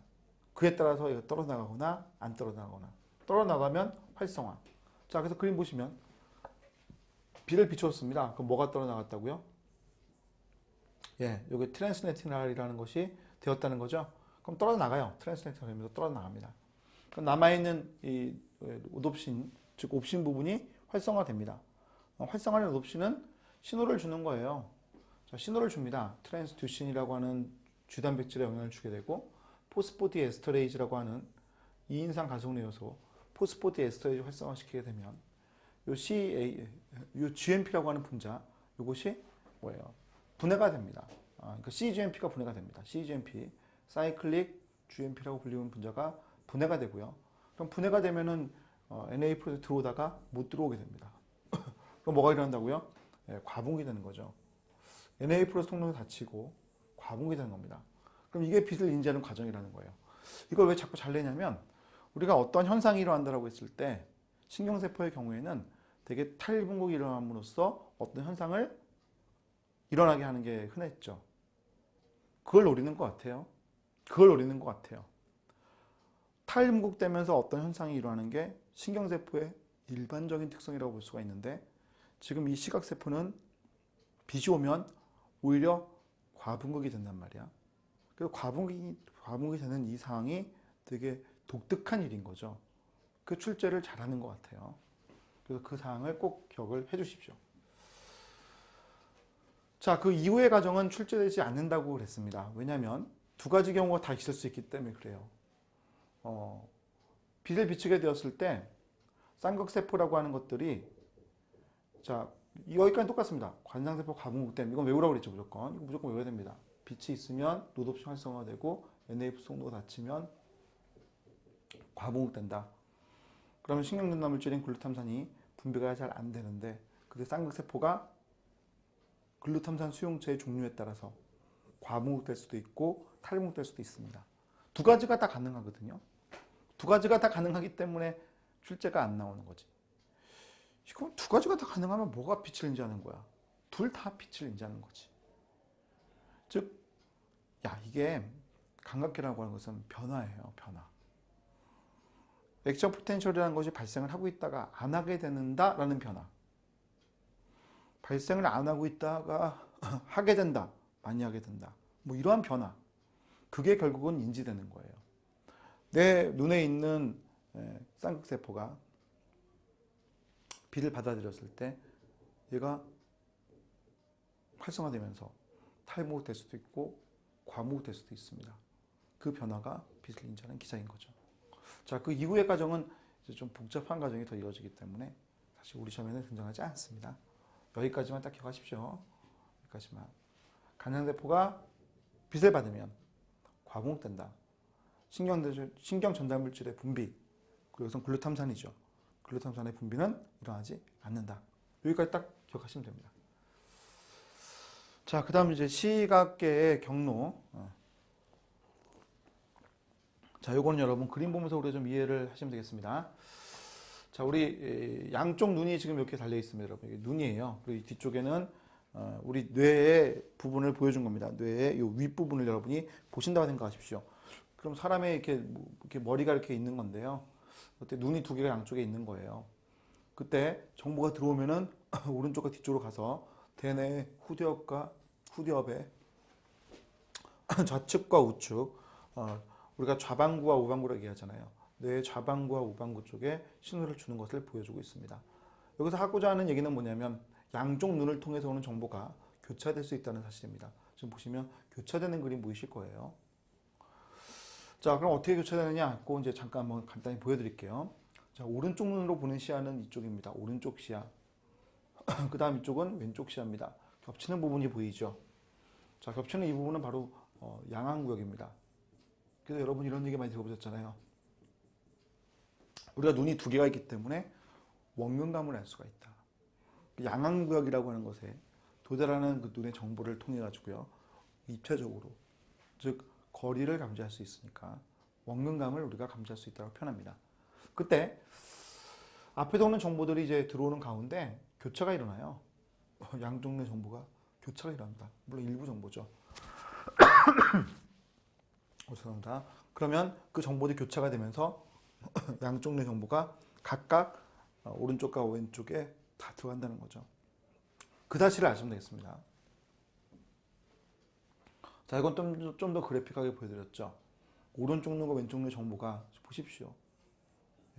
S1: 그에 따라서 이거 떨어져 나가거나 안 떨어져 나가거나. 떨어져 나가면 활성화. 자, 그래서 그림 보시면 빛을 비추었습니다. 그럼 뭐가 떨어져 나갔다고요? 예, 여기 트랜스레티날이라는 것이 되었다는 거죠. 그럼 떨어져 나가요. 트랜스레티날 되면서 떨어져 나갑니다. 그럼 남아있는 이 롯옵신, 즉 옵신 부분이 활성화됩니다. 활성화된 롯옵신은 신호를 주는 거예요. 자, 신호를 줍니다. 트랜스듀신이라고 하는 주단백질에 영향을 주게 되고 포스포디에스터레이즈라고 하는 2인상 가속류 요소 포스포디에스터레이즈 활성화시키게 되면 요 GMP라고 하는 분자 이것이 뭐예요? 분해가 됩니다. 그러니까 CGMP가 분해가 됩니다. CGMP, 사이클릭 GMP라고 불리는 분자가 분해가 되고요. 그럼 분해가 되면은 NA+에 들어오다가 못 들어오게 됩니다. 그럼 뭐가 일어난다고요? 예, 과분이 되는 거죠. NA+ 통로가 닫히고 과분이 되는 겁니다. 그럼 이게 빛을 인지하는 과정이라는 거예요. 이걸 왜 자꾸 잘 내냐면 우리가 어떤 현상이 일어난다고 했을 때 신경세포의 경우에는 되게 탈분극이 일어남으로써 어떤 현상을 일어나게 하는 게 흔했죠. 그걸 노리는 것 같아요. 그걸 노리는 것 같아요. 탈분극되면서 어떤 현상이 일어나는 게 신경세포의 일반적인 특성이라고 볼 수가 있는데 지금 이 시각세포는 빛이 오면 오히려 과분극이 된단 말이야. 그래서 과분극이 되는 이 상황이 되게 독특한 일인 거죠. 그 출제를 잘하는 것 같아요. 그래서 그 사항을 꼭 기억을 해 주십시오. 자, 그 이후의 과정은 출제되지 않는다고 그랬습니다. 왜냐하면 두 가지 경우가 다 있을 수 있기 때문에 그래요. 빛을 비추게 되었을 때 쌍극세포라고 하는 것들이 자, 여기까지 똑같습니다. 관상세포 과분극됨. 이건 외우라고 그랬죠, 무조건. 이거 무조건 외워야 됩니다. 빛이 있으면 롯옵신 활성화되고 NA+ 송도가 닫히면 과분극된다. 그러면 신경전달물질인 글루탐산이 분비가 잘 안 되는데 근데 쌍극세포가 글루탐산 수용체의 종류에 따라서 과분극될 수도 있고 탈분극될 수도 있습니다. 두 가지가 다 가능하거든요. 두 가지가 다 가능하기 때문에 출제가 안 나오는 거지. 이거 두 가지가 다 가능하면 뭐가 빛을 인지하는 거야? 둘 다 빛을 인지하는 거지. 즉, 야, 이게 감각계라고 하는 것은 변화예요, 변화. 액션 포텐셜이라는 것이 발생을 하고 있다가 안 하게 되는다라는 변화. 발생을 안 하고 있다가 하게 된다, 많이 하게 된다. 뭐 이러한 변화. 그게 결국은 인지되는 거예요. 내 눈에 있는 쌍극세포가 빛을 받아들였을 때 얘가 활성화되면서 탈분극될 수도 있고 과분극될 수도 있습니다. 그 변화가 빛을 인지하는 기작인 거죠. 자, 그 이후의 과정은 이제 좀 복잡한 과정이 더 이어지기 때문에 사실 우리 시험에는 등장하지 않습니다. 여기까지만 딱 기억하십시오. 여기까지만. 간장세포가 빛을 받으면 과분극된다. 신경전달물질의 분비, 그리고 여기서 글루탐산이죠. 글루탐산의 분비는 일어나지 않는다. 여기까지 딱 기억하시면 됩니다. 자, 그 다음 이제 시각계의 경로. 자, 요거는 여러분 그림 보면서 우리가 좀 이해를 하시면 되겠습니다. 자, 우리 양쪽 눈이 지금 이렇게 달려 있습니다, 여러분. 이게 눈이에요. 그리고 이 뒤쪽에는 우리 뇌의 부분을 보여준 겁니다. 뇌의 이 윗부분을 여러분이 보신다고 생각하십시오. 그럼 사람의 이렇게 머리가 이렇게 있는 건데요. 그때 눈이 두 개가 양쪽에 있는 거예요. 그때 정보가 들어오면은 오른쪽과 뒤쪽으로 가서 대뇌 후두엽의 좌측과 우측, 우리가 좌방구와 우방구라고 얘기하잖아요. 뇌의 좌방구와 우방구 쪽에 신호를 주는 것을 보여주고 있습니다. 여기서 하고자 하는 얘기는 뭐냐면 양쪽 눈을 통해서 오는 정보가 교차될 수 있다는 사실입니다. 지금 보시면 교차되는 그림 보이실 거예요. 자, 그럼 어떻게 교차되느냐? 그거 이제 잠깐 한번 간단히 보여드릴게요. 자, 오른쪽 눈으로 보는 시야는 이쪽입니다. 오른쪽 시야. 그 다음 이쪽은 왼쪽 시야입니다. 겹치는 부분이 보이죠? 자, 겹치는 이 부분은 바로 양안구역입니다. 그래서 여러분 이런 얘기 많이 들어보셨잖아요. 우리가 눈이 두 개가 있기 때문에 원근감을 알 수가 있다. 양안구역이라고 하는 것에 도달하는 그 눈의 정보를 통해 가지고요, 입체적으로, 즉 거리를 감지할 수 있으니까 원근감을 우리가 감지할 수 있다고 표현합니다. 그때 앞에서 오는 정보들이 이제 들어오는 가운데 교차가 일어나요. 양쪽 눈의 정보가 교차가 일어납니다. 물론 일부 정보죠. 죄송합니다. 그러면 그 정보들이 교차가 되면서 양쪽 눈의 정보가 각각 오른쪽과 왼쪽에 다 들어간다는 거죠. 그 사실을 아시면 되겠습니다. 자, 이건 좀 더 그래픽하게 보여드렸죠. 오른쪽 눈과 왼쪽 눈의 정보가 보십시오.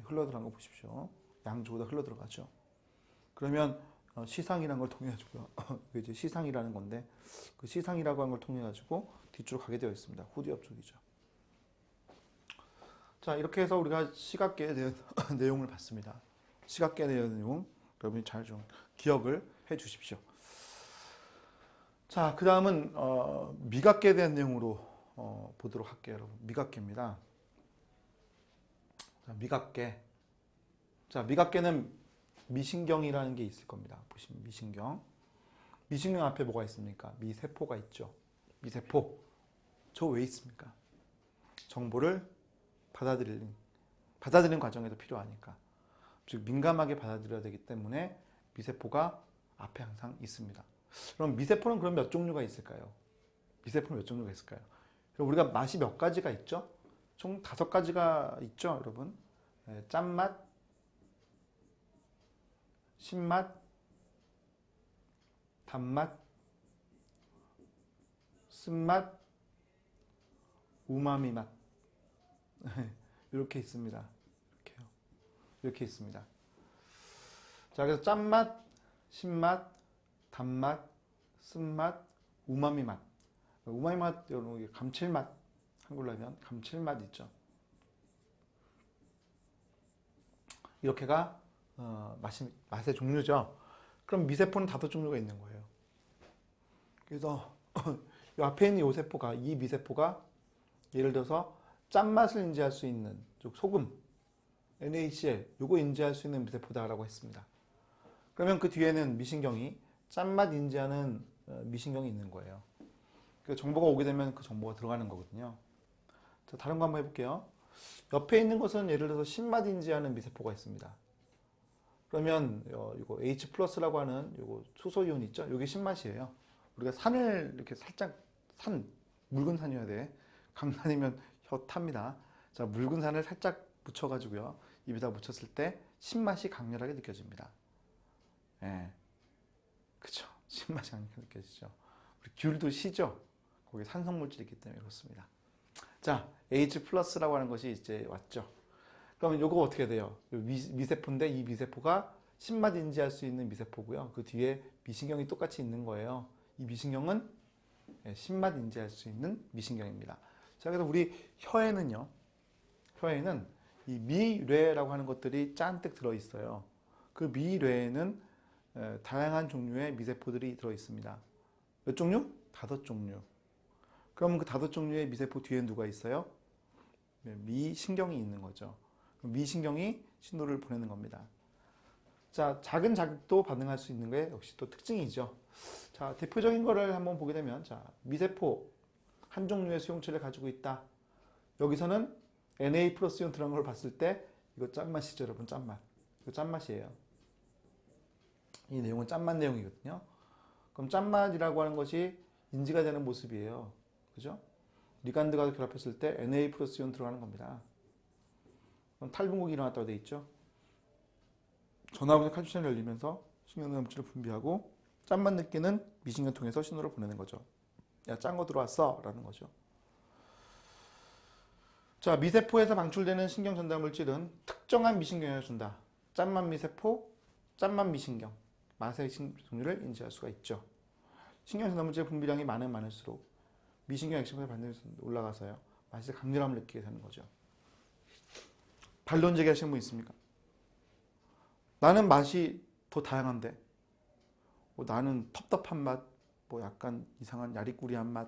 S1: 흘러들어간 거 보십시오. 양쪽으로 다 흘러들어가죠. 그러면 시상이라는 걸 통해 가지고요. 이제 시상이라는 건데 그 시상이라고 하는 걸 통해 가지고 뒤쪽으로 가게 되어 있습니다. 후두엽 쪽이죠. 자, 이렇게 해서 우리가 시각계에 대한 내용을 봤습니다. 시각계에 대한 내용 여러분이 잘 좀 기억을 해 주십시오. 자, 그 다음은 미각계에 대한 내용으로 보도록 할게요, 여러분. 미각계입니다. 자, 미각계. 자, 미각계는 미신경이라는 게 있을 겁니다. 보시면 미신경. 미신경 앞에 뭐가 있습니까? 미세포가 있죠. 미세포. 저 왜 있습니까? 정보를 받아들이는 과정에도 필요하니까. 즉 민감하게 받아들여야 되기 때문에 미세포가 앞에 항상 있습니다. 그럼 미세포는 그럼 몇 종류가 있을까요? 미세포는 몇 종류가 있을까요? 그럼 우리가 맛이 몇 가지가 있죠? 총 5가지가 있죠, 여러분. 짠맛, 신맛, 단맛, 쓴맛, 우마미 맛. 이렇게 있습니다. 이렇게요. 이렇게 있습니다. 자, 그래서 짠맛, 신맛, 단맛, 쓴맛, 우마미 맛. 우마미 맛, 여러분, 감칠맛. 한글로 하면 감칠맛 있죠. 이렇게가 맛의 종류죠. 그럼 미세포는 5종류가 있는 거예요. 그래서 이 앞에 있는 이 세포가, 이 미세포가 예를 들어서 짠맛을 인지할 수 있는, 즉 소금, NaCl, 요거 인지할 수 있는 미세포다라고 했습니다. 그러면 그 뒤에는 미신경이 짠맛 인지하는 미신경이 있는 거예요. 그 정보가 오게 되면 그 정보가 들어가는 거거든요. 자, 다른 거 한번 해볼게요. 옆에 있는 것은 예를 들어서 신맛 인지하는 미세포가 있습니다. 그러면 이거 H+라고 하는 요거 수소이온 있죠? 이게 신맛이에요. 우리가 산을 이렇게 살짝 묽은 산이어야 돼. 강산이면 혀 탑니다. 자, 묽은 산을 살짝 묻혀가지고요. 입에다 묻혔을 때 신맛이 강렬하게 느껴집니다. 예. 그쵸. 신맛이 강렬하게 느껴지죠. 우리 귤도 시죠? 거기 산성물질이 있기 때문에 그렇습니다. 자, H+라고 하는 것이 이제 왔죠. 그러면 요거 어떻게 돼요? 미세포인데 이 미세포가 신맛 인지할 수 있는 미세포고요. 그 뒤에 미신경이 똑같이 있는 거예요. 이 미신경은 신맛 인지할 수 있는 미신경입니다. 자, 그래서 우리 혀에는 이 미뢰라고 하는 것들이 잔뜩 들어있어요. 그 미뢰에는 다양한 종류의 미세포들이 들어있습니다. 몇 종류? 5종류. 그러면 그 5종류의 미세포 뒤에 누가 있어요? 미신경이 있는 거죠. 미신경이 신호를 보내는 겁니다. 자, 작은 자극도 반응할 수 있는 게 역시 또 특징이죠. 자, 대표적인 거를 한번 보게 되면, 자, 미세포 한 종류의 수용체를 가지고 있다. 여기서는 Na+이온 들어간 걸 봤을 때 이거 짠맛이죠, 여러분. 짠맛. 그 짠맛이에요. 이 내용은 짠맛 내용이거든요. 그럼 짠맛이라고 하는 것이 인지가 되는 모습이에요. 그죠? 리간드가 결합했을 때 Na 플러스 이온 들어가는 겁니다. 그럼 탈분국이 일어났다고 되어 있죠. 전하분의 칼슘 채널이 열리면서 신경내 물질을 분비하고 짠맛 느끼는 미신경 통해서 신호를 보내는 거죠. 야, 짠 거 들어왔어 라는 거죠. 자, 미세포에서 방출되는 신경 전달 물질은 특정한 미신경에 준다. 짠맛 미세포, 짠맛 미신경, 맛의 종류를 인지할 수가 있죠. 신경 전달 물질의 분비량이 많으면 많을수록 미신경 액션의 반응이 올라가서요, 맛의 강렬함을 느끼게 되는 거죠. 반론 제기하시는 분 있습니까? 나는 맛이 더 다양한데, 나는 텁텁한 맛, 약간 이상한 야리꾸리한 맛,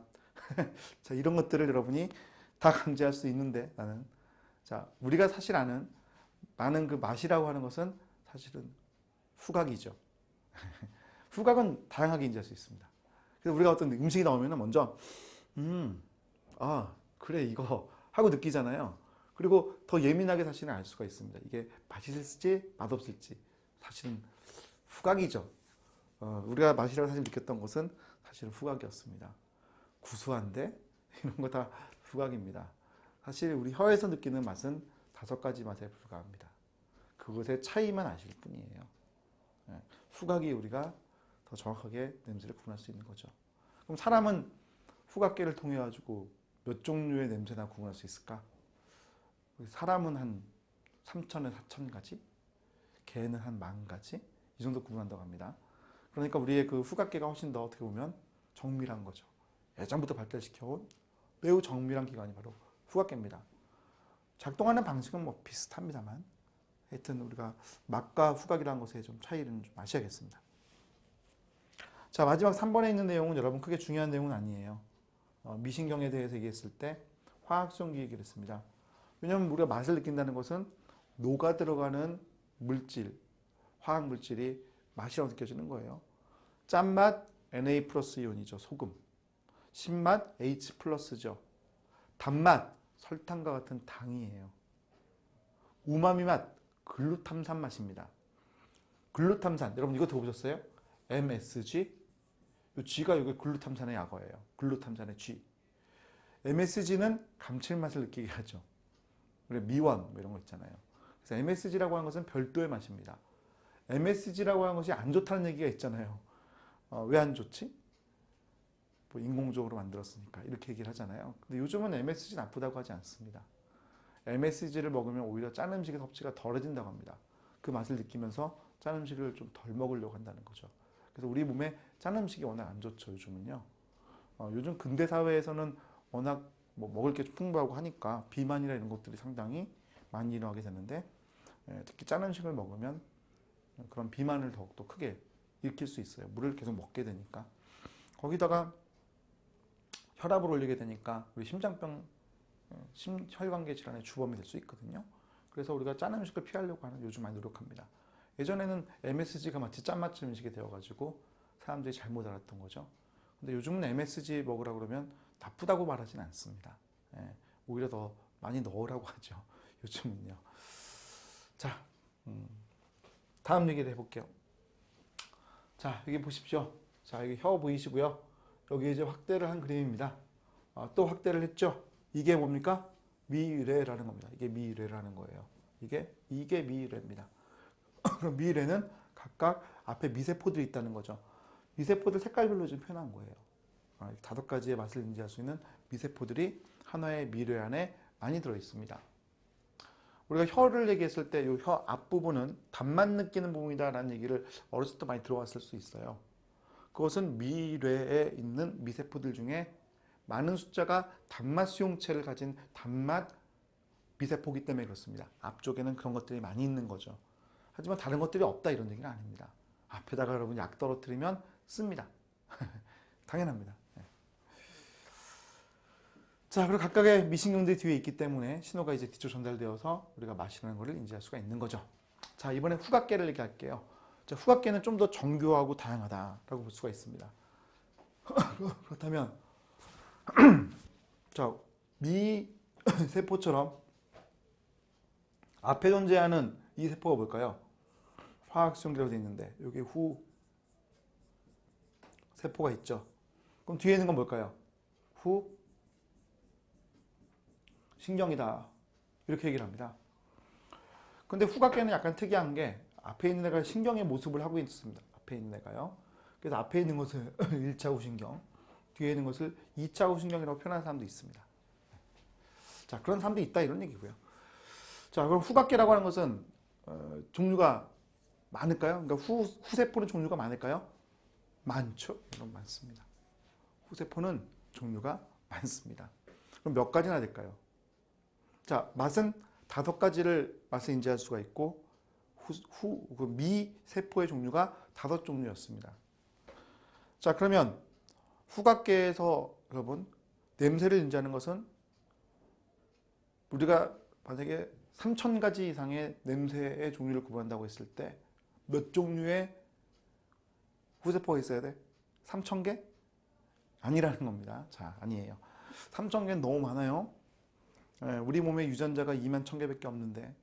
S1: 자, 이런 것들을 여러분이 다 강제할 수 있는데, 나는, 자, 우리가 사실 아는 많은 그 맛이라고 하는 것은 사실은 후각이죠. 후각은 다양하게 인지할 수 있습니다. 그래서 우리가 어떤 음식이 나오면 먼저 그래 이거 하고 느끼잖아요. 그리고 더 예민하게 사실은 알 수가 있습니다. 이게 맛있을지 맛없을지 사실은 후각이죠. 우리가 맛이라고 사실 느꼈던 것은 사실은 후각이었습니다. 구수한데 이런 거 다 후각입니다. 사실 우리 혀에서 느끼는 맛은 5가지 맛에 불과합니다. 그것의 차이만 아실 뿐이에요. 후각이 우리가 더 정확하게 냄새를 구분할 수 있는 거죠. 그럼 사람은 후각계를 통해 가지고 몇 종류의 냄새나 구분할 수 있을까? 사람은 한 3,000에서 4,000가지, 개는 한 10,000가지 이 정도 구분한다고 합니다. 그러니까 우리의 그 후각계가 훨씬 더 어떻게 보면 정밀한 거죠. 예전부터 발달시켜온 매우 정밀한 기관이 바로 후각계입니다. 작동하는 방식은 뭐 비슷합니다만 하여튼 우리가 맛과 후각이라는 것에 좀 차이를 좀 아셔야겠습니다. 자, 마지막 3번에 있는 내용은 여러분 크게 중요한 내용은 아니에요. 미신경에 대해서 얘기했을 때 화학성기 얘기를 했습니다. 왜냐하면 우리가 맛을 느낀다는 것은 녹아 들어가는 물질, 화학 물질이 맛이라고 느껴지는 거예요. 짠맛 Na 플러스 이온이죠. 소금. 신맛 H 플러스죠. 단맛 설탕과 같은 당이에요. 우마미 맛 글루탐산 맛입니다. 글루탐산 여러분 이거 들어보셨어요? MSG 이 G가 이게 글루탐산의 약어예요. 글루탐산의 G. MSG는 감칠맛을 느끼게 하죠. 그리고 미원 이런 거 있잖아요. 그래서 MSG라고 하는 것은 별도의 맛입니다. MSG라고 하는 것이 안 좋다는 얘기가 있잖아요. 왜 안 좋지? 뭐 인공적으로 만들었으니까 이렇게 얘기를 하잖아요. 근데 요즘은 MSG 나쁘다고 하지 않습니다. MSG를 먹으면 오히려 짠 음식의 섭취가 덜해진다고 합니다. 그 맛을 느끼면서 짠 음식을 좀 덜 먹으려고 한다는 거죠. 그래서 우리 몸에 짠 음식이 워낙 안 좋죠, 요즘은요. 요즘 근대 사회에서는 워낙 뭐 먹을 게 풍부하고 하니까 비만이나 이런 것들이 상당히 많이 일어나게 되는데, 특히 짠 음식을 먹으면 그런 비만을 더욱더 크게 일으킬 수 있어요. 물을 계속 먹게 되니까. 거기다가 혈압을 올리게 되니까 우리 심장병, 심혈관계 질환의 주범이 될 수 있거든요. 그래서 우리가 짠 음식을 피하려고 하는 요즘 많이 노력합니다. 예전에는 MSG가 마치 짠맛 음식이 되어가지고 사람들이 잘못 알았던 거죠. 근데 요즘은 MSG 먹으라 그러면 나쁘다고 말하진 않습니다. 오히려 더 많이 넣으라고 하죠. 요즘은요. 자, 다음 얘기를 해볼게요. 자, 여기 보십시오. 자, 여기 혀 보이시고요. 여기 이제 확대를 한 그림입니다. 또 확대를 했죠. 이게 뭡니까? 미유래라는 겁니다. 이게 미유래라는 거예요. 이게 미유래입니다. 그럼 미유래는 각각 앞에 미세포들이 있다는 거죠. 미세포들 색깔별로 좀 표현한 거예요. 5가지의 맛을 인지할 수 있는 미세포들이 하나의 미유래 안에 많이 들어 있습니다. 우리가 혀를 얘기했을 때 이 혀 앞부분은 단맛 느끼는 부분이다라는 얘기를 어렸을 때 많이 들어봤을 수 있어요. 그것은 미유래에 있는 미세포들 중에 많은 숫자가 단맛 수용체를 가진 단맛 미세포이기 때문에 그렇습니다. 앞쪽에는 그런 것들이 많이 있는 거죠. 하지만 다른 것들이 없다 이런 얘기는 아닙니다. 앞에다가 여러분 약 떨어뜨리면 씁니다. 당연합니다. 자, 그리고 각각의 미신경들이 뒤에 있기 때문에 신호가 이제 뒤쪽 전달되어서 우리가 맛이라는 것을 인지할 수가 있는 거죠. 자, 이번에 후각계를 얘기할게요. 자, 후각계는 좀 더 정교하고 다양하다라고 볼 수가 있습니다. 그렇다면 자, 미세포처럼 앞에 존재하는 이 세포가 뭘까요? 화학수용기라고 되어 있는데 여기 후 세포가 있죠. 그럼 뒤에 있는 건 뭘까요? 후 신경이다. 이렇게 얘기를 합니다. 근데 후각계는 약간 특이한 게 앞에 있는 애가 신경의 모습을 하고 있습니다. 앞에 있는 애가요. 그래서 앞에 있는 것을 1차 후신경, 뒤에 있는 것을 2차 후신경이라고 표현하는 사람도 있습니다. 자, 그런 사람도 있다 이런 얘기고요. 자, 그럼 후각계라고 하는 것은 종류가 많을까요? 그러니까 후세포는 종류가 많을까요? 많죠. 여러분 많습니다. 후세포는 종류가 많습니다. 그럼 몇 가지나 될까요? 자, 맛은 5가지를 맛을 인지할 수가 있고 그 미세포의 종류가 5종류였습니다. 자, 그러면 후각계에서 여러분 냄새를 인지하는 것은 우리가 만약에 3,000가지 이상의 냄새의 종류를 구분한다고 했을 때 몇 종류의 후세포가 있어야 돼? 3,000개? 아니라는 겁니다. 자, 아니에요. 3,000개는 너무 많아요. 우리 몸에 유전자가 2만 1,000개밖에 없는데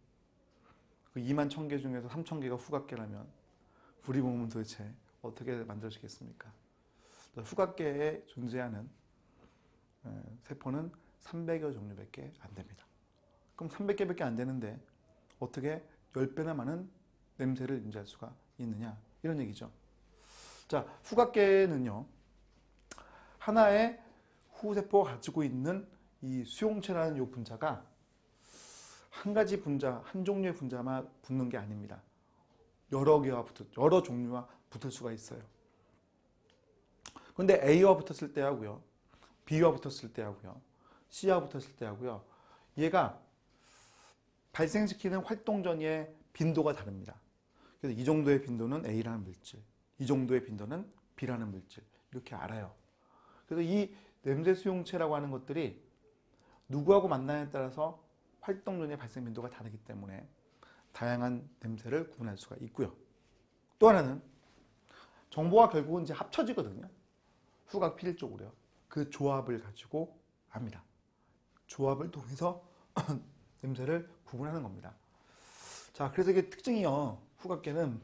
S1: 그 2만 1,000개 중에서 3,000개가 후각계라면 우리 몸은 도대체 어떻게 만들어지겠습니까? 후각계에 존재하는 세포는 300여 종류밖에 안 됩니다. 그럼 300개밖에 안 되는데 어떻게 10배나 많은 냄새를 인지할 수가 있느냐 이런 얘기죠. 자, 후각계는요 하나의 후세포가 가지고 있는 이 수용체라는 이 분자가 한 가지 분자, 한 종류의 분자만 붙는 게 아닙니다. 여러 종류와 붙을 수가 있어요. 근데 A와 붙었을 때 하고요, B와 붙었을 때 하고요, C와 붙었을 때 하고요, 얘가 발생시키는 활동 전의 빈도가 다릅니다. 그래서 이 정도의 빈도는 A라는 물질, 이 정도의 빈도는 B라는 물질 이렇게 알아요. 그래서 이 냄새 수용체라고 하는 것들이 누구하고 만나냐에 따라서 활동 전의 발생 빈도가 다르기 때문에 다양한 냄새를 구분할 수가 있고요. 또 하나는 정보가 결국은 이제 합쳐지거든요. 후각 필 쪽으로요. 그 조합을 가지고 합니다. 조합을 통해서 냄새를 구분하는 겁니다. 자, 그래서 이게 특징이요. 후각계는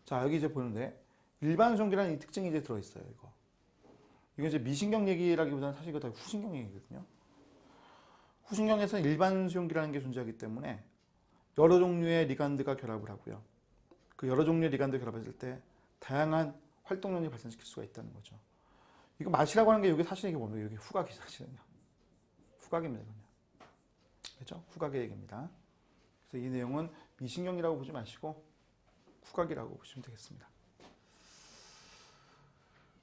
S1: 자, 여기 이제 보는데 일반 수용기라는 이 특징이 이제 들어있어요. 이거 이제 미신경 얘기라기보다는 사실 이거 다 후신경 얘기거든요. 후신경에서는 일반 수용기라는 게 존재하기 때문에 여러 종류의 리간드가 결합을 하고요. 그 여러 종류의 리간드 결합했을 때 다양한 활동량을 발생시킬 수가 있다는 거죠. 이거 맛이라고 하는 게 이게 사실 이게 뭡니까? 이게 후각이 사실은요. 후각입니다. 그렇죠? 후각의 얘기입니다. 그래서 이 내용은 미신경이라고 보지 마시고 후각이라고 보시면 되겠습니다.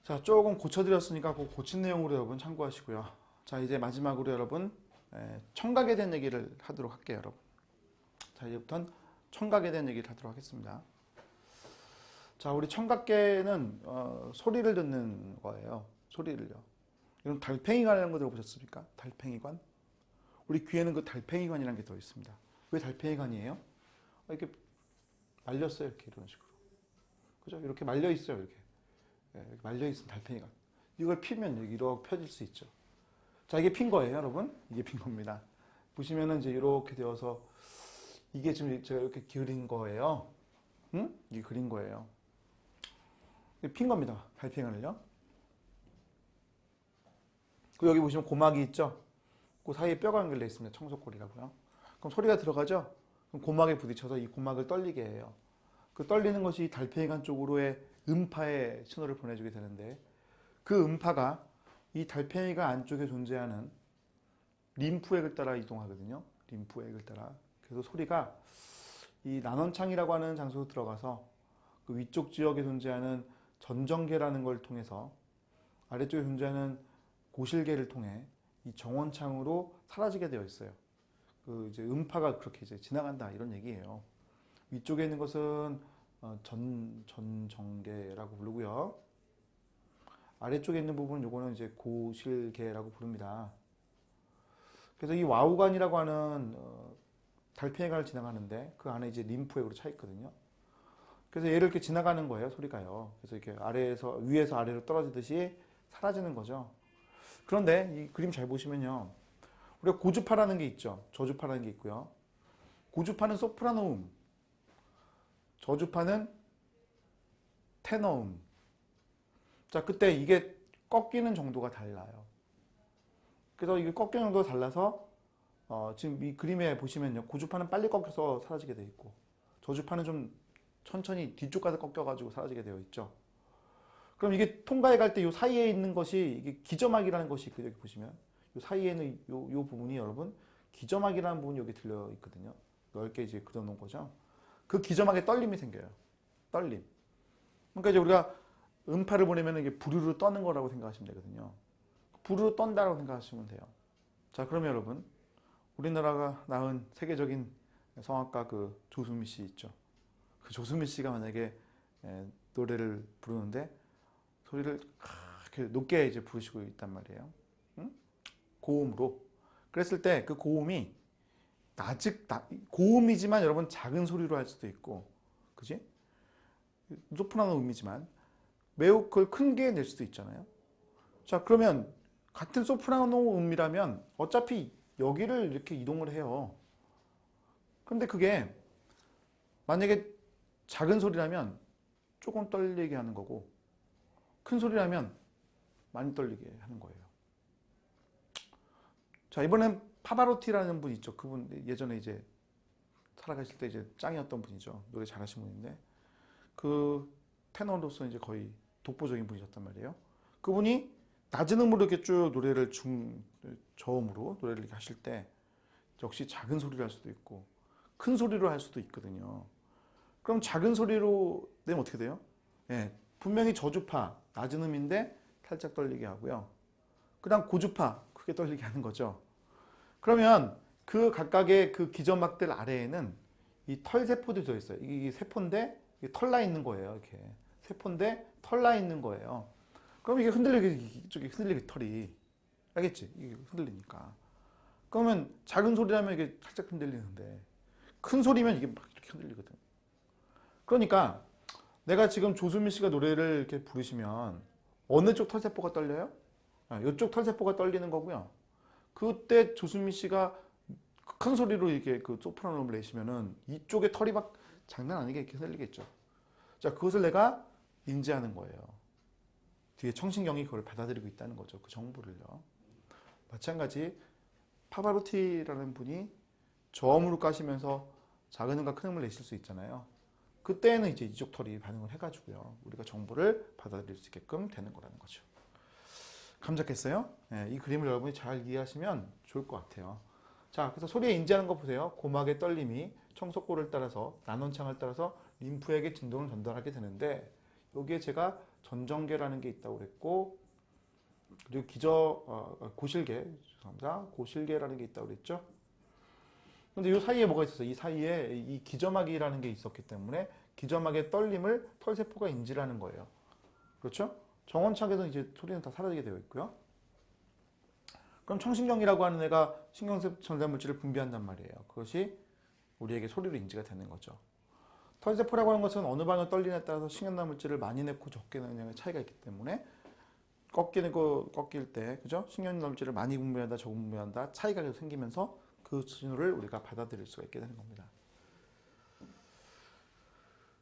S1: 자, 조금 고쳐드렸으니까 그 고친 내용으로 여러분 참고하시고요. 자, 이제 마지막으로 여러분 청각에 대한 얘기를 하도록 할게요, 여러분. 자, 이제부터는 청각에 대한 얘기를 하도록 하겠습니다. 자, 우리 청각계는 소리를 듣는 거예요. 소리를요. 여러분 달팽이관이라는 거 들어보셨습니까? 달팽이관? 우리 귀에는 그 달팽이관이라는 게 들어있습니다. 왜 달팽이관이에요? 이렇게 말렸어요. 이렇게 이런 식으로. 그죠? 이렇게 말려 있어요. 이렇게. 이렇게 말려 있는 달팽이관. 이걸 피면 여기 이렇게 펴질 수 있죠. 자, 이게 핀 거예요, 여러분. 이게 핀 겁니다. 보시면은 이제 이렇게 되어서 이게 지금 제가 이렇게 그린 거예요. 응? 이게 그린 거예요. 이게 핀 겁니다. 달팽이관을요. 그 여기 보시면 고막이 있죠. 그 사이에 뼈가 연결되어 있습니다. 청소골이라고요. 그럼 소리가 들어가죠. 그럼 고막에 부딪혀서 이 고막을 떨리게 해요. 그 떨리는 것이 달팽이관 쪽으로의 음파의 신호를 보내주게 되는데 그 음파가 이 달팽이관 안쪽에 존재하는 림프액을 따라 이동하거든요. 림프액을 따라. 그래서 소리가 이 난원창이라고 하는 장소로 들어가서 그 위쪽 지역에 존재하는 전정계라는 걸 통해서 아래쪽에 존재하는 고실계를 통해 이 정원창으로 사라지게 되어 있어요. 그 이제 음파가 그렇게 이제 지나간다 이런 얘기예요. 위쪽에 있는 것은 전정계라고 부르고요. 아래쪽에 있는 부분은 요거는 이제 고실계라고 부릅니다. 그래서 이 와우관이라고 하는 달팽이관을 지나가는데 그 안에 이제 림프액으로 차 있거든요. 그래서 얘를 이렇게 지나가는 거예요, 소리가요. 그래서 이렇게 위에서 아래로 떨어지듯이 사라지는 거죠. 그런데 이 그림 잘 보시면요. 우리가 고주파라는 게 있죠. 저주파라는 게 있고요. 고주파는 소프라노음, 저주파는 테너음. 자, 그때 이게 꺾이는 정도가 달라요. 그래서 이게 꺾이는 정도가 달라서 지금 이 그림에 보시면요, 고주파는 빨리 꺾여서 사라지게 되어 있고 저주파는 좀 천천히 뒤쪽 가서 꺾여가지고 사라지게 되어 있죠. 그럼 이게 통과해 갈 때 이 사이에 있는 것이 이게 기저막이라는 것이 있거든요. 여기 보시면 이 사이에는 요 부분이 여러분 기저막이라는 부분이 여기 들려 있거든요. 넓게 이제 그려놓은 거죠. 그 기저막에 떨림이 생겨요. 떨림. 그러니까 이제 우리가 음파를 보내면 이게 부르르 떠는 거라고 생각하시면 되거든요. 부르르 떤다라고 생각하시면 돼요. 자, 그러면 여러분 우리나라가 낳은 세계적인 성악가 그 조수미 씨 있죠. 그 조수미 씨가 만약에 노래를 부르는데 소리를 이렇게 높게 이제 부르시고 있단 말이에요. 응? 고음으로. 그랬을 때 그 고음이 고음이지만 여러분 작은 소리로 할 수도 있고, 그지? 소프라노 음이지만 매우 그걸 큰 게 낼 수도 있잖아요. 자, 그러면 같은 소프라노 음이라면 어차피 여기를 이렇게 이동을 해요. 그런데 그게 만약에 작은 소리라면 조금 떨리게 하는 거고, 큰 소리라면 많이 떨리게 하는 거예요. 자, 이번엔 파바로티라는 분 있죠. 그분 예전에 이제 살아가실 때 이제 짱이었던 분이죠. 노래 잘하신 분인데 그 테너로서 이제 거의 독보적인 분이셨단 말이에요. 그분이 낮은 음으로 이렇게 쭉 노래를 저음으로 노래를 이렇게 하실 때 역시 작은 소리를 할 수도 있고 큰 소리로 할 수도 있거든요. 그럼 작은 소리로 내면 어떻게 돼요? 예, 분명히 저주파 낮은 음인데 살짝 떨리게 하고요. 그다음 고주파 크게 떨리게 하는 거죠. 그러면 그 각각의 그 기저막들 아래에는 이 털세포들이 들어있어요. 이게 세포인데 털 나 있는 거예요. 이렇게 세포인데 털 나 있는 거예요. 그럼 이게 이쪽이 흔들리게 털이 알겠지? 이게 흔들리니까. 그러면 작은 소리라면 이게 살짝 흔들리는데 큰 소리면 이게 막 이렇게 흔들리거든. 그러니까 내가 지금 조수미 씨가 노래를 이렇게 부르시면 어느 쪽 털세포가 떨려요? 이쪽 털세포가 떨리는 거고요. 그때 조수미 씨가 큰 소리로 이렇게 그 소프라노를 내시면은 이쪽에 털이 막 장난 아니게 이렇게 흔들리겠죠. 자, 그것을 내가 인지하는 거예요. 뒤에 청신경이 그걸 받아들이고 있다는 거죠. 그 정보를요. 마찬가지 파바로티라는 분이 저음으로 까시면서 작은 음과 큰 음을 내실 수 있잖아요. 그때는 이제 이쪽 털이 반응을 해가지고요. 우리가 정보를 받아들일 수 있게끔 되는 거라는 거죠. 감잡겠어요? 네, 이 그림을 여러분이 잘 이해하시면 좋을 것 같아요. 자, 그래서 소리에 인지하는 거 보세요. 고막의 떨림이 청석골을 따라서 난원창을 따라서 림프에게 진동을 전달하게 되는데 여기에 제가 전정계라는 게 있다고 그랬고 그리고 고실계, 죄송합니다. 고실계라는 게 있다고 그랬죠. 근데 이 사이에 뭐가 있었어요? 이 사이에 이 기저막이라는 게 있었기 때문에 기저막의 떨림을 털세포가 인지를 하는 거예요. 그렇죠? 정원창에서는 이제 소리는 다 사라지게 되어 있고요. 그럼 청신경이라고 하는 애가 신경전달물질을 분비한단 말이에요. 그것이 우리에게 소리로 인지가 되는 거죠. 털세포라고 하는 것은 어느 방향 떨리냐에 따라서 신경전달물질을 많이 내고 적게 내는 차이가 있기 때문에 꺾일 때, 그죠? 신경전달물질을 많이 분비한다, 적게 분비한다 차이가 계속 생기면서 그 신호를 우리가 받아들일 수가 있게 되는 겁니다.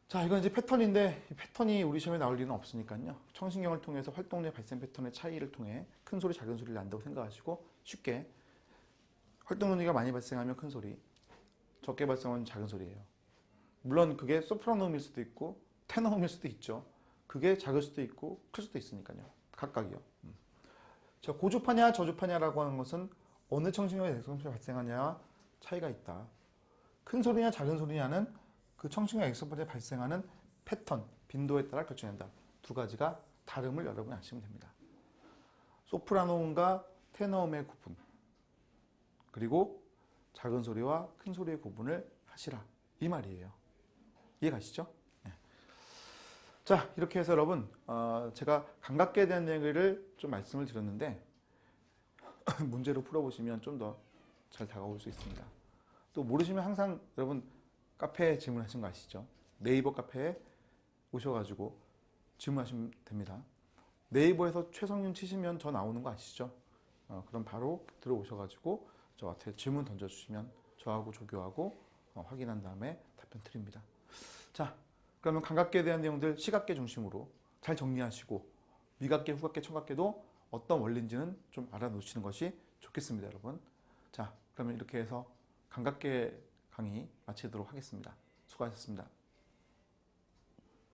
S1: 자, 이건 이제 패턴인데 이 패턴이 우리 시험에 나올 리는 없으니까요. 청신경을 통해서 활동량 발생 패턴의 차이를 통해 큰 소리, 작은 소리를 난다고 생각하시고 쉽게 활동 논리가 많이 발생하면 큰 소리, 적게 발생하면 작은 소리예요. 물론 그게 소프라노음일 수도 있고 테너음일 수도 있죠. 그게 작을 수도 있고 클 수도 있으니까요. 각각이요. 자, 고주파냐 저주파냐라고 하는 것은 어느 청신경에 엑소폰이 발생하냐 차이가 있다. 큰 소리냐 작은 소리냐는 그 청신경 엑소폰에 발생하는 패턴, 빈도에 따라 결정된다. 두 가지가 다름을 여러분이 아시면 됩니다. 소프라노음과 테너음의 구분, 그리고 작은 소리와 큰 소리의 구분을 하시라. 이 말이에요. 이해가시죠? 네. 자, 이렇게 해서 여러분 제가 감각계에 대한 얘기를 좀 말씀을 드렸는데 문제로 풀어보시면 좀 더 잘 다가올 수 있습니다. 또 모르시면 항상 여러분 카페에 질문하신 거 아시죠? 네이버 카페에 오셔가지고 질문하시면 됩니다. 네이버에서 최성윤 치시면 저 나오는 거 아시죠? 그럼 바로 들어오셔가지고 저한테 질문 던져주시면 저하고 조교하고 확인한 다음에 답변 드립니다. 자, 그러면 감각계에 대한 내용들 시각계 중심으로 잘 정리하시고 미각계, 후각계, 청각계도 어떤 원리인지는 좀 알아놓으시는 것이 좋겠습니다, 여러분. 자, 그러면 이렇게 해서 감각계 강의 마치도록 하겠습니다. 수고하셨습니다.